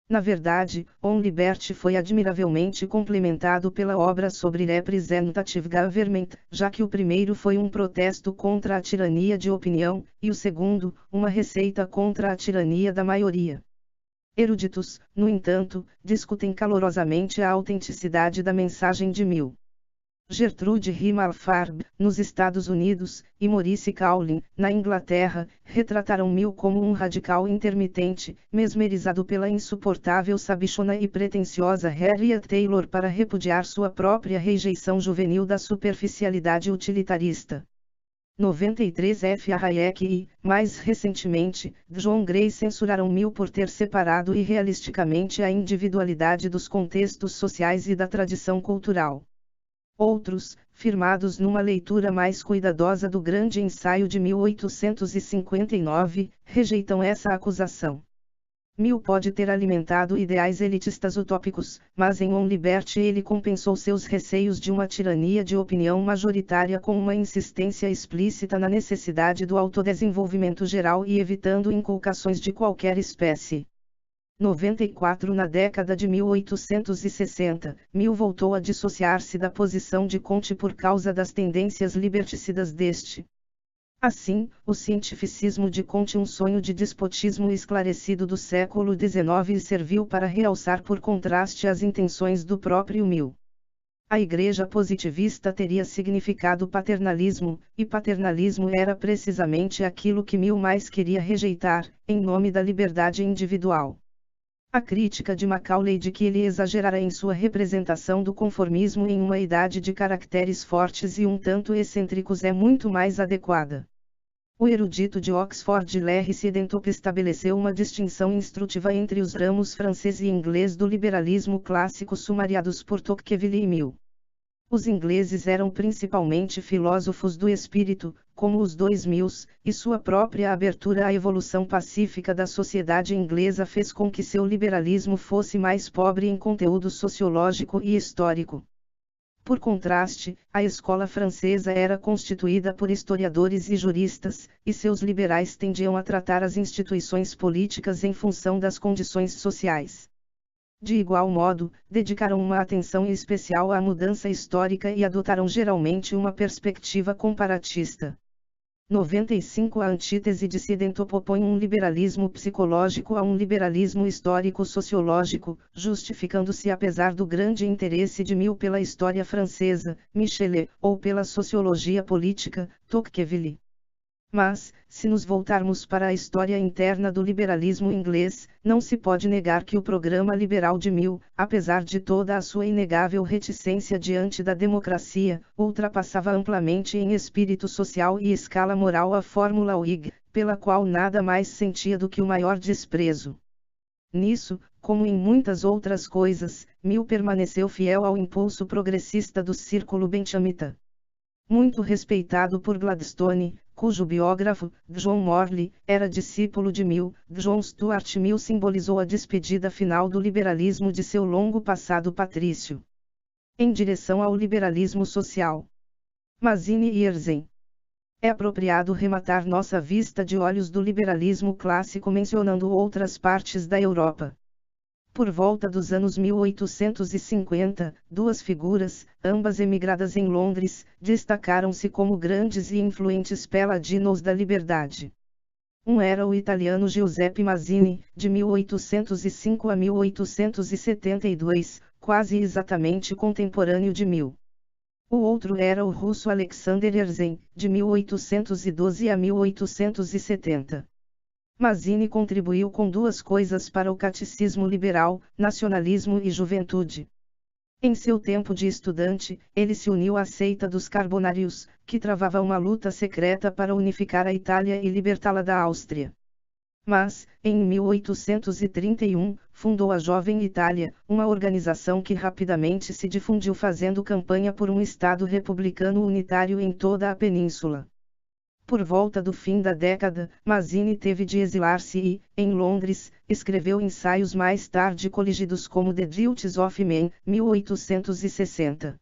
Na verdade, On Liberty foi admiravelmente complementado pela obra sobre Representative Government, já que o primeiro foi um protesto contra a tirania de opinião, e o segundo, uma receita contra a tirania da maioria. Eruditos, no entanto, discutem calorosamente a autenticidade da mensagem de Mill. Gertrude Himmelfarb, nos Estados Unidos, e Maurice Cowlin, na Inglaterra, retrataram Mill como um radical intermitente, mesmerizado pela insuportável sabichona e pretensiosa Harriet Taylor para repudiar sua própria rejeição juvenil da superficialidade utilitarista. 93 F. A. Hayek e, mais recentemente, John Gray censuraram Mill por ter separado irrealisticamente a individualidade dos contextos sociais e da tradição cultural. Outros, firmados numa leitura mais cuidadosa do grande ensaio de 1859, rejeitam essa acusação. Mill pode ter alimentado ideais elitistas utópicos, mas em On Liberty ele compensou seus receios de uma tirania de opinião majoritária com uma insistência explícita na necessidade do autodesenvolvimento geral e evitando inculcações de qualquer espécie. 94 Na década de 1860, Mill voltou a dissociar-se da posição de Comte por causa das tendências liberticidas deste. Assim, o cientificismo de Comte, um sonho de despotismo esclarecido do século XIX, serviu para realçar por contraste as intenções do próprio Mill. A Igreja positivista teria significado paternalismo, e paternalismo era precisamente aquilo que Mill mais queria rejeitar, em nome da liberdade individual. A crítica de Macaulay de que ele exagerara em sua representação do conformismo em uma idade de caracteres fortes e um tanto excêntricos é muito mais adequada. O erudito de Oxford Larry Siedentop estabeleceu uma distinção instrutiva entre os ramos francês e inglês do liberalismo clássico sumariados por Tocqueville e Mill. Os ingleses eram principalmente filósofos do espírito, como os dois Mills, e sua própria abertura à evolução pacífica da sociedade inglesa fez com que seu liberalismo fosse mais pobre em conteúdo sociológico e histórico. Por contraste, a escola francesa era constituída por historiadores e juristas, e seus liberais tendiam a tratar as instituições políticas em função das condições sociais. De igual modo, dedicaram uma atenção especial à mudança histórica e adotaram geralmente uma perspectiva comparatista. 95 A antítese de Siedentop opõe um liberalismo psicológico a um liberalismo histórico-sociológico, justificando-se apesar do grande interesse de Mill pela história francesa, Michelet, ou pela sociologia política, Tocqueville. Mas, se nos voltarmos para a história interna do liberalismo inglês, não se pode negar que o programa liberal de Mill, apesar de toda a sua inegável reticência diante da democracia, ultrapassava amplamente em espírito social e escala moral a fórmula Whig, pela qual nada mais sentia do que o maior desprezo. Nisso, como em muitas outras coisas, Mill permaneceu fiel ao impulso progressista do círculo benjamita. Muito respeitado por Gladstone, cujo biógrafo, John Morley, era discípulo de Mill, John Stuart Mill simbolizou a despedida final do liberalismo de seu longo passado patrício, em direção ao liberalismo social. Mazzini e Herzen. É apropriado rematar nossa vista de olhos do liberalismo clássico mencionando outras partes da Europa. Por volta dos anos 1850, duas figuras, ambas emigradas em Londres, destacaram-se como grandes e influentes paladinos da liberdade. Um era o italiano Giuseppe Mazzini, de 1805 a 1872, quase exatamente contemporâneo de 1000. O outro era o russo Alexander Herzen, de 1812 a 1870. Mazzini contribuiu com duas coisas para o catecismo liberal: nacionalismo e juventude. Em seu tempo de estudante, ele se uniu à seita dos Carbonários, que travava uma luta secreta para unificar a Itália e libertá-la da Áustria. Mas, em 1831, fundou a Jovem Itália, uma organização que rapidamente se difundiu fazendo campanha por um Estado republicano unitário em toda a península. Por volta do fim da década, Mazzini teve de exilar-se e, em Londres, escreveu ensaios mais tarde coligidos como The Duties of Men, 1860.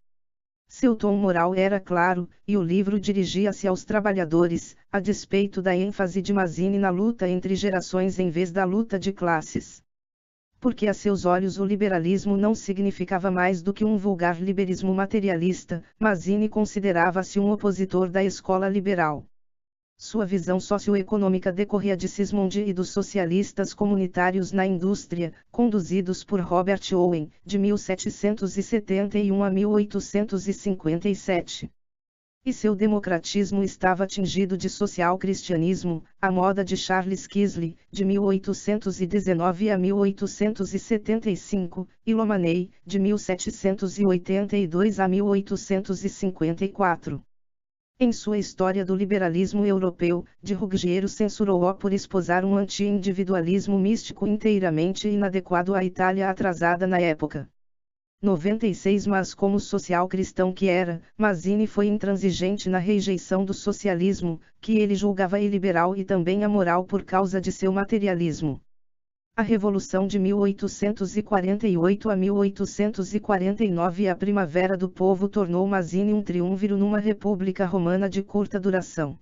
Seu tom moral era claro, e o livro dirigia-se aos trabalhadores, a despeito da ênfase de Mazzini na luta entre gerações em vez da luta de classes. Porque a seus olhos o liberalismo não significava mais do que um vulgar liberalismo materialista, Mazzini considerava-se um opositor da escola liberal. Sua visão socioeconômica decorria de Sismondi e dos socialistas comunitários na indústria, conduzidos por Robert Owen, de 1771 a 1857. E seu democratismo estava tingido de social-cristianismo, à moda de Charles Kingsley, de 1819 a 1875, e Lomaney, de 1782 a 1854. Em sua História do Liberalismo Europeu, de Ruggiero censurou-o por esposar um anti-individualismo místico inteiramente inadequado à Itália atrasada na época. 96 Mas como social-cristão que era, Mazzini foi intransigente na rejeição do socialismo, que ele julgava iliberal e também amoral por causa de seu materialismo. A Revolução de 1848 a 1849 e a Primavera do Povo tornou Mazzini um triunviro numa república romana de curta duração.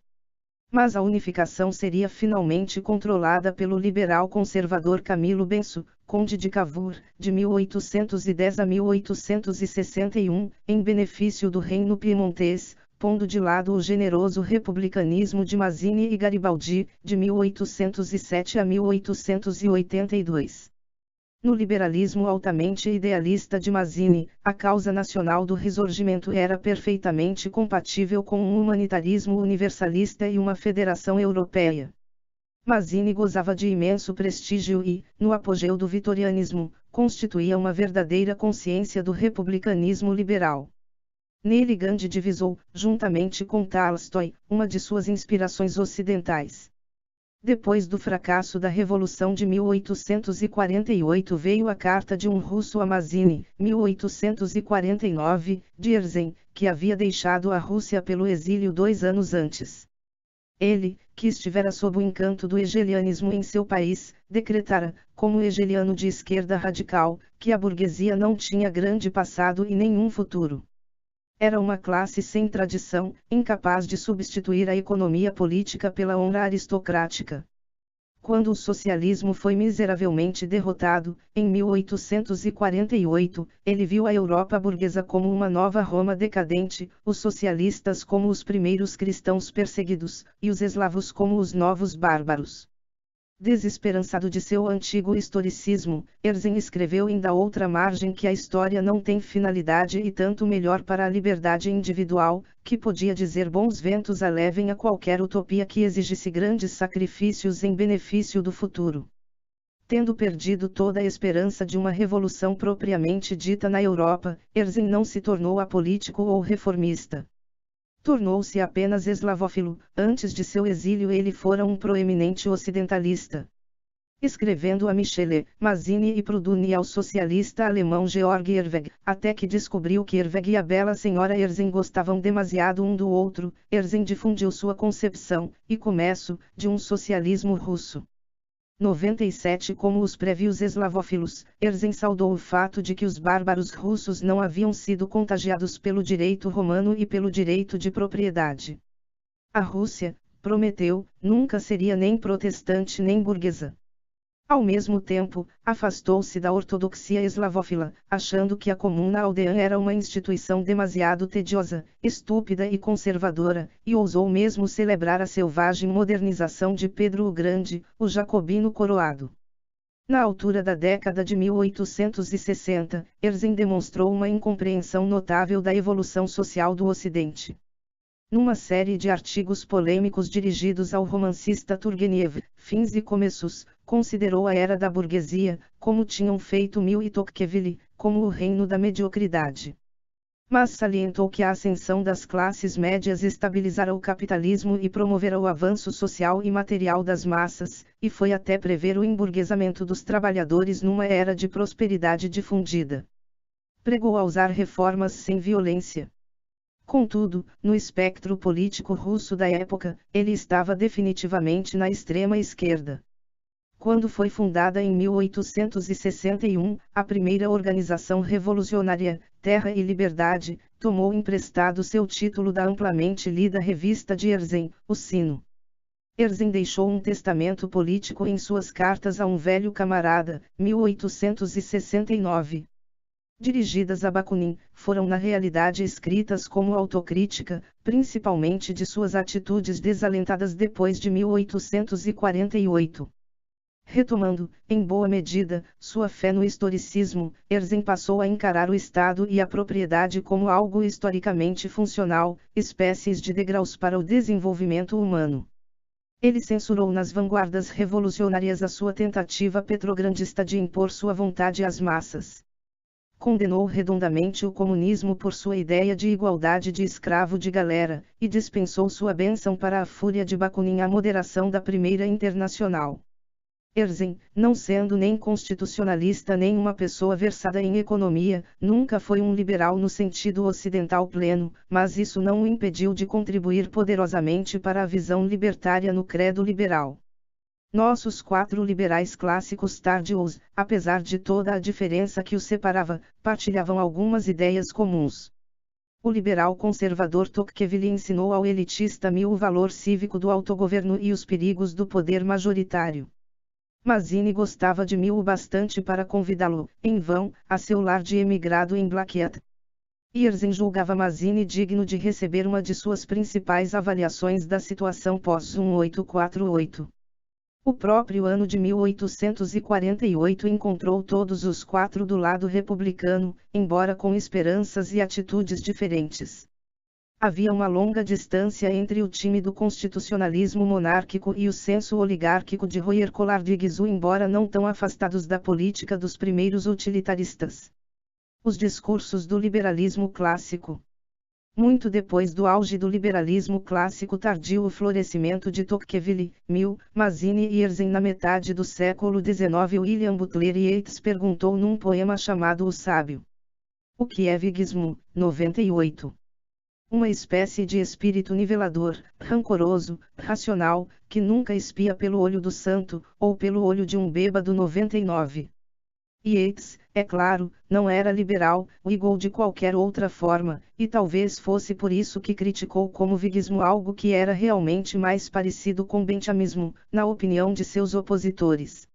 Mas a unificação seria finalmente controlada pelo liberal conservador Camillo Benso, conde de Cavour, de 1810 a 1861, em benefício do reino piemontês, pondo de lado o generoso republicanismo de Mazzini e Garibaldi, de 1807 a 1882. No liberalismo altamente idealista de Mazzini, a causa nacional do Risorgimento era perfeitamente compatível com um humanitarismo universalista e uma federação europeia. Mazzini gozava de imenso prestígio e, no apogeu do vitorianismo, constituía uma verdadeira consciência do republicanismo liberal. Nele Gandhi divisou, juntamente com Tolstói, uma de suas inspirações ocidentais. Depois do fracasso da Revolução de 1848 veio a carta de um russo a Mazzini, 1849, de Herzen, que havia deixado a Rússia pelo exílio 2 anos antes. Ele, que estivera sob o encanto do hegelianismo em seu país, decretara, como hegeliano de esquerda radical, que a burguesia não tinha grande passado e nenhum futuro. Era uma classe sem tradição, incapaz de substituir a economia política pela honra aristocrática. Quando o socialismo foi miseravelmente derrotado, em 1848, ele viu a Europa burguesa como uma nova Roma decadente, os socialistas como os primeiros cristãos perseguidos, e os eslavos como os novos bárbaros. Desesperançado de seu antigo historicismo, Herzen escreveu em Da Outra Margem que a história não tem finalidade e tanto melhor para a liberdade individual, que podia dizer bons ventos a levem a qualquer utopia que exigisse grandes sacrifícios em benefício do futuro. Tendo perdido toda a esperança de uma revolução propriamente dita na Europa, Herzen não se tornou apolítico ou reformista. Tornou-se apenas eslavófilo. Antes de seu exílio ele fora um proeminente ocidentalista. Escrevendo a Michele, Mazzini e Proudhon e ao socialista alemão Georg Herwegh, até que descobriu que Herwegh e a bela senhora Herzen gostavam demasiado um do outro, Herzen difundiu sua concepção, e começo, de um socialismo russo. 97 Como os prévios eslavófilos, Herzen saudou o fato de que os bárbaros russos não haviam sido contagiados pelo direito romano e pelo direito de propriedade. A Rússia, prometeu, nunca seria nem protestante nem burguesa. Ao mesmo tempo, afastou-se da ortodoxia eslavófila, achando que a Comuna Aldeã era uma instituição demasiado tediosa, estúpida e conservadora, e ousou mesmo celebrar a selvagem modernização de Pedro o Grande, o jacobino coroado. Na altura da década de 1860, Herzing demonstrou uma incompreensão notável da evolução social do Ocidente. Numa série de artigos polêmicos dirigidos ao romancista Turgenev, Fins e Começos, considerou a era da burguesia, como tinham feito Mill e Tocqueville, como o reino da mediocridade. Mas salientou que a ascensão das classes médias estabilizará o capitalismo e promoverá o avanço social e material das massas, e foi até prever o emburguesamento dos trabalhadores numa era de prosperidade difundida. Pregou a usar reformas sem violência. Contudo, no espectro político russo da época, ele estava definitivamente na extrema esquerda. Quando foi fundada em 1861, a primeira organização revolucionária, Terra e Liberdade, tomou emprestado seu título da amplamente lida revista de Herzing, O Sino. Herzing deixou um testamento político em suas cartas a um velho camarada, 1869. Dirigidas a Bakunin, foram na realidade escritas como autocrítica, principalmente de suas atitudes desalentadas depois de 1848. Retomando, em boa medida, sua fé no historicismo, Herzing passou a encarar o Estado e a propriedade como algo historicamente funcional, espécies de degraus para o desenvolvimento humano. Ele censurou nas vanguardas revolucionárias a sua tentativa petrograndista de impor sua vontade às massas. Condenou redondamente o comunismo por sua ideia de igualdade de escravo de galera, e dispensou sua bênção para a fúria de Bakunin à moderação da Primeira Internacional. Herzing, não sendo nem constitucionalista nem uma pessoa versada em economia, nunca foi um liberal no sentido ocidental pleno, mas isso não o impediu de contribuir poderosamente para a visão libertária no credo liberal. Nossos quatro liberais clássicos tardios, apesar de toda a diferença que os separava, partilhavam algumas ideias comuns. O liberal conservador Tocqueville ensinou ao elitista Mill o valor cívico do autogoverno e os perigos do poder majoritário. Mazzini gostava de Mill o bastante para convidá-lo, em vão, a seu lar de emigrado em Blaquiat. Herzing julgava Mazzini digno de receber uma de suas principais avaliações da situação pós-1848. O próprio ano de 1848 encontrou todos os quatro do lado republicano, embora com esperanças e atitudes diferentes. Havia uma longa distância entre o tímido constitucionalismo monárquico e o senso oligárquico de Royer Colarde-Guizot, embora não tão afastados da política dos primeiros utilitaristas. Os discursos do liberalismo clássico. Muito depois do auge do liberalismo clássico tardio, o florescimento de Tocqueville, Mill, Mazzini e Herzing na metade do século XIX, William Butler Yeats perguntou num poema chamado O Sábio: o que é vigismo? 98. Uma espécie de espírito nivelador, rancoroso, racional, que nunca espia pelo olho do santo, ou pelo olho de um bêbado. 99. Yeats, é claro, não era liberal, igual de qualquer outra forma, e talvez fosse por isso que criticou como vigismo algo que era realmente mais parecido com benthamismo, na opinião de seus opositores.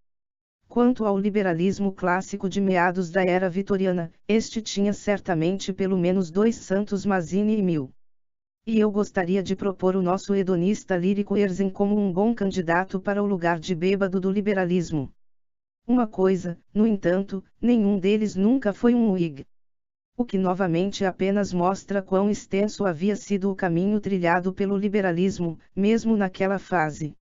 Quanto ao liberalismo clássico de meados da era vitoriana, este tinha certamente pelo menos dois santos, Mazzini e Mill. E eu gostaria de propor o nosso hedonista lírico Herzing como um bom candidato para o lugar de bêbado do liberalismo. Uma coisa, no entanto, nenhum deles nunca foi um Whig. O que novamente apenas mostra quão extenso havia sido o caminho trilhado pelo liberalismo, mesmo naquela fase.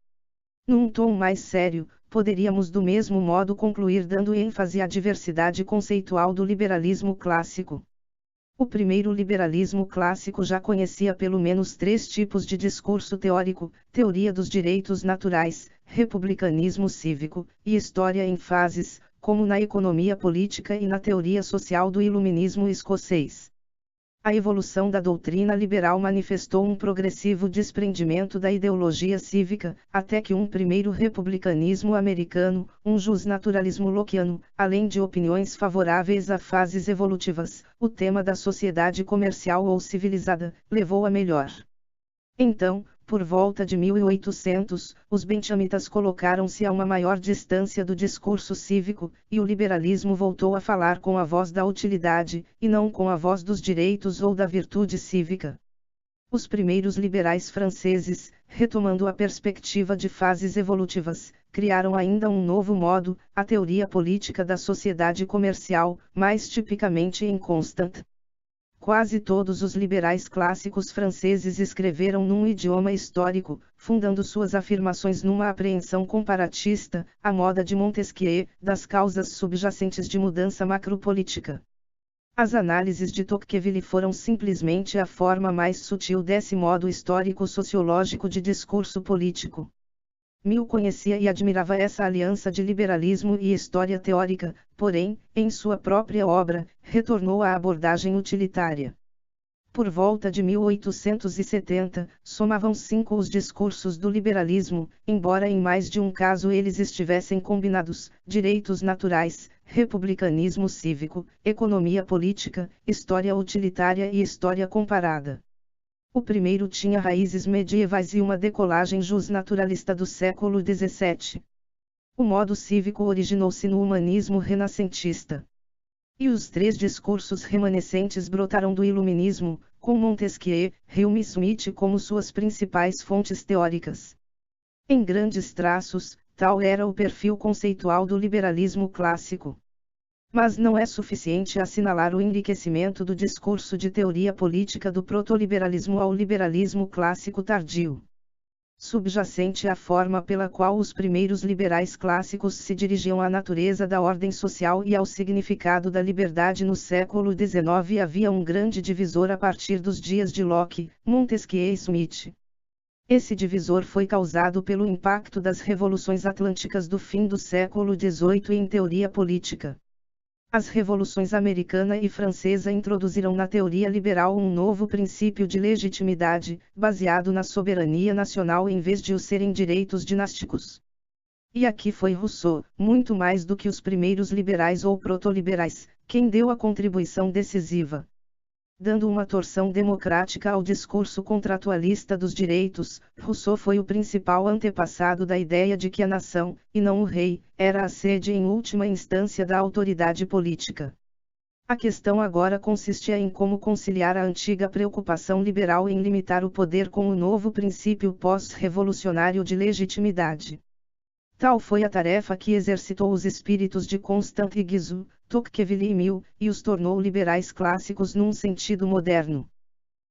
Num tom mais sério, poderíamos do mesmo modo concluir dando ênfase à diversidade conceitual do liberalismo clássico. O primeiro liberalismo clássico já conhecia pelo menos três tipos de discurso teórico: teoria dos direitos naturais, republicanismo cívico, e história em fases, como na economia política e na teoria social do iluminismo escocês. A evolução da doutrina liberal manifestou um progressivo desprendimento da ideologia cívica, até que um primeiro republicanismo americano, um justnaturalismo lockeano, além de opiniões favoráveis a fases evolutivas, o tema da sociedade comercial ou civilizada, levou a melhor. Então, Por volta de 1800, os benjamitas colocaram-se a uma maior distância do discurso cívico, e o liberalismo voltou a falar com a voz da utilidade, e não com a voz dos direitos ou da virtude cívica. Os primeiros liberais franceses, retomando a perspectiva de fases evolutivas, criaram ainda um novo modo, a teoria política da sociedade comercial, mais tipicamente em Constant. Quase todos os liberais clássicos franceses escreveram num idioma histórico, fundando suas afirmações numa apreensão comparatista, à moda de Montesquieu, das causas subjacentes de mudança macropolítica. As análises de Tocqueville foram simplesmente a forma mais sutil desse modo histórico-sociológico de discurso político. Mill conhecia e admirava essa aliança de liberalismo e história teórica, porém, em sua própria obra, retornou à abordagem utilitária. Por volta de 1870, somavam 5 os discursos do liberalismo, embora em mais de um caso eles estivessem combinados: direitos naturais, republicanismo cívico, economia política, história utilitária e história comparada. O primeiro tinha raízes medievais e uma decolagem justnaturalista do século XVII. O modo cívico originou-se no humanismo renascentista. E os 3 discursos remanescentes brotaram do Iluminismo, com Montesquieu, Hume e Smith como suas principais fontes teóricas. Em grandes traços, tal era o perfil conceitual do liberalismo clássico. Mas não é suficiente assinalar o enriquecimento do discurso de teoria política do protoliberalismo ao liberalismo clássico tardio. Subjacente à forma pela qual os primeiros liberais clássicos se dirigiam à natureza da ordem social e ao significado da liberdade no século XIX havia um grande divisor a partir dos dias de Locke, Montesquieu e Smith. Esse divisor foi causado pelo impacto das revoluções atlânticas do fim do século XVIII em teoria política. As revoluções americana e francesa introduziram na teoria liberal um novo princípio de legitimidade, baseado na soberania nacional em vez de o serem direitos dinásticos. E aqui foi Rousseau, muito mais do que os primeiros liberais ou protoliberais, quem deu a contribuição decisiva. Dando uma torção democrática ao discurso contratualista dos direitos, Rousseau foi o principal antepassado da ideia de que a nação, e não o rei, era a sede em última instância da autoridade política. A questão agora consistia em como conciliar a antiga preocupação liberal em limitar o poder com o novo princípio pós-revolucionário de legitimidade. Tal foi a tarefa que exercitou os espíritos de Constant e Guizot, Tocqueville e Mill, e os tornou liberais clássicos num sentido moderno.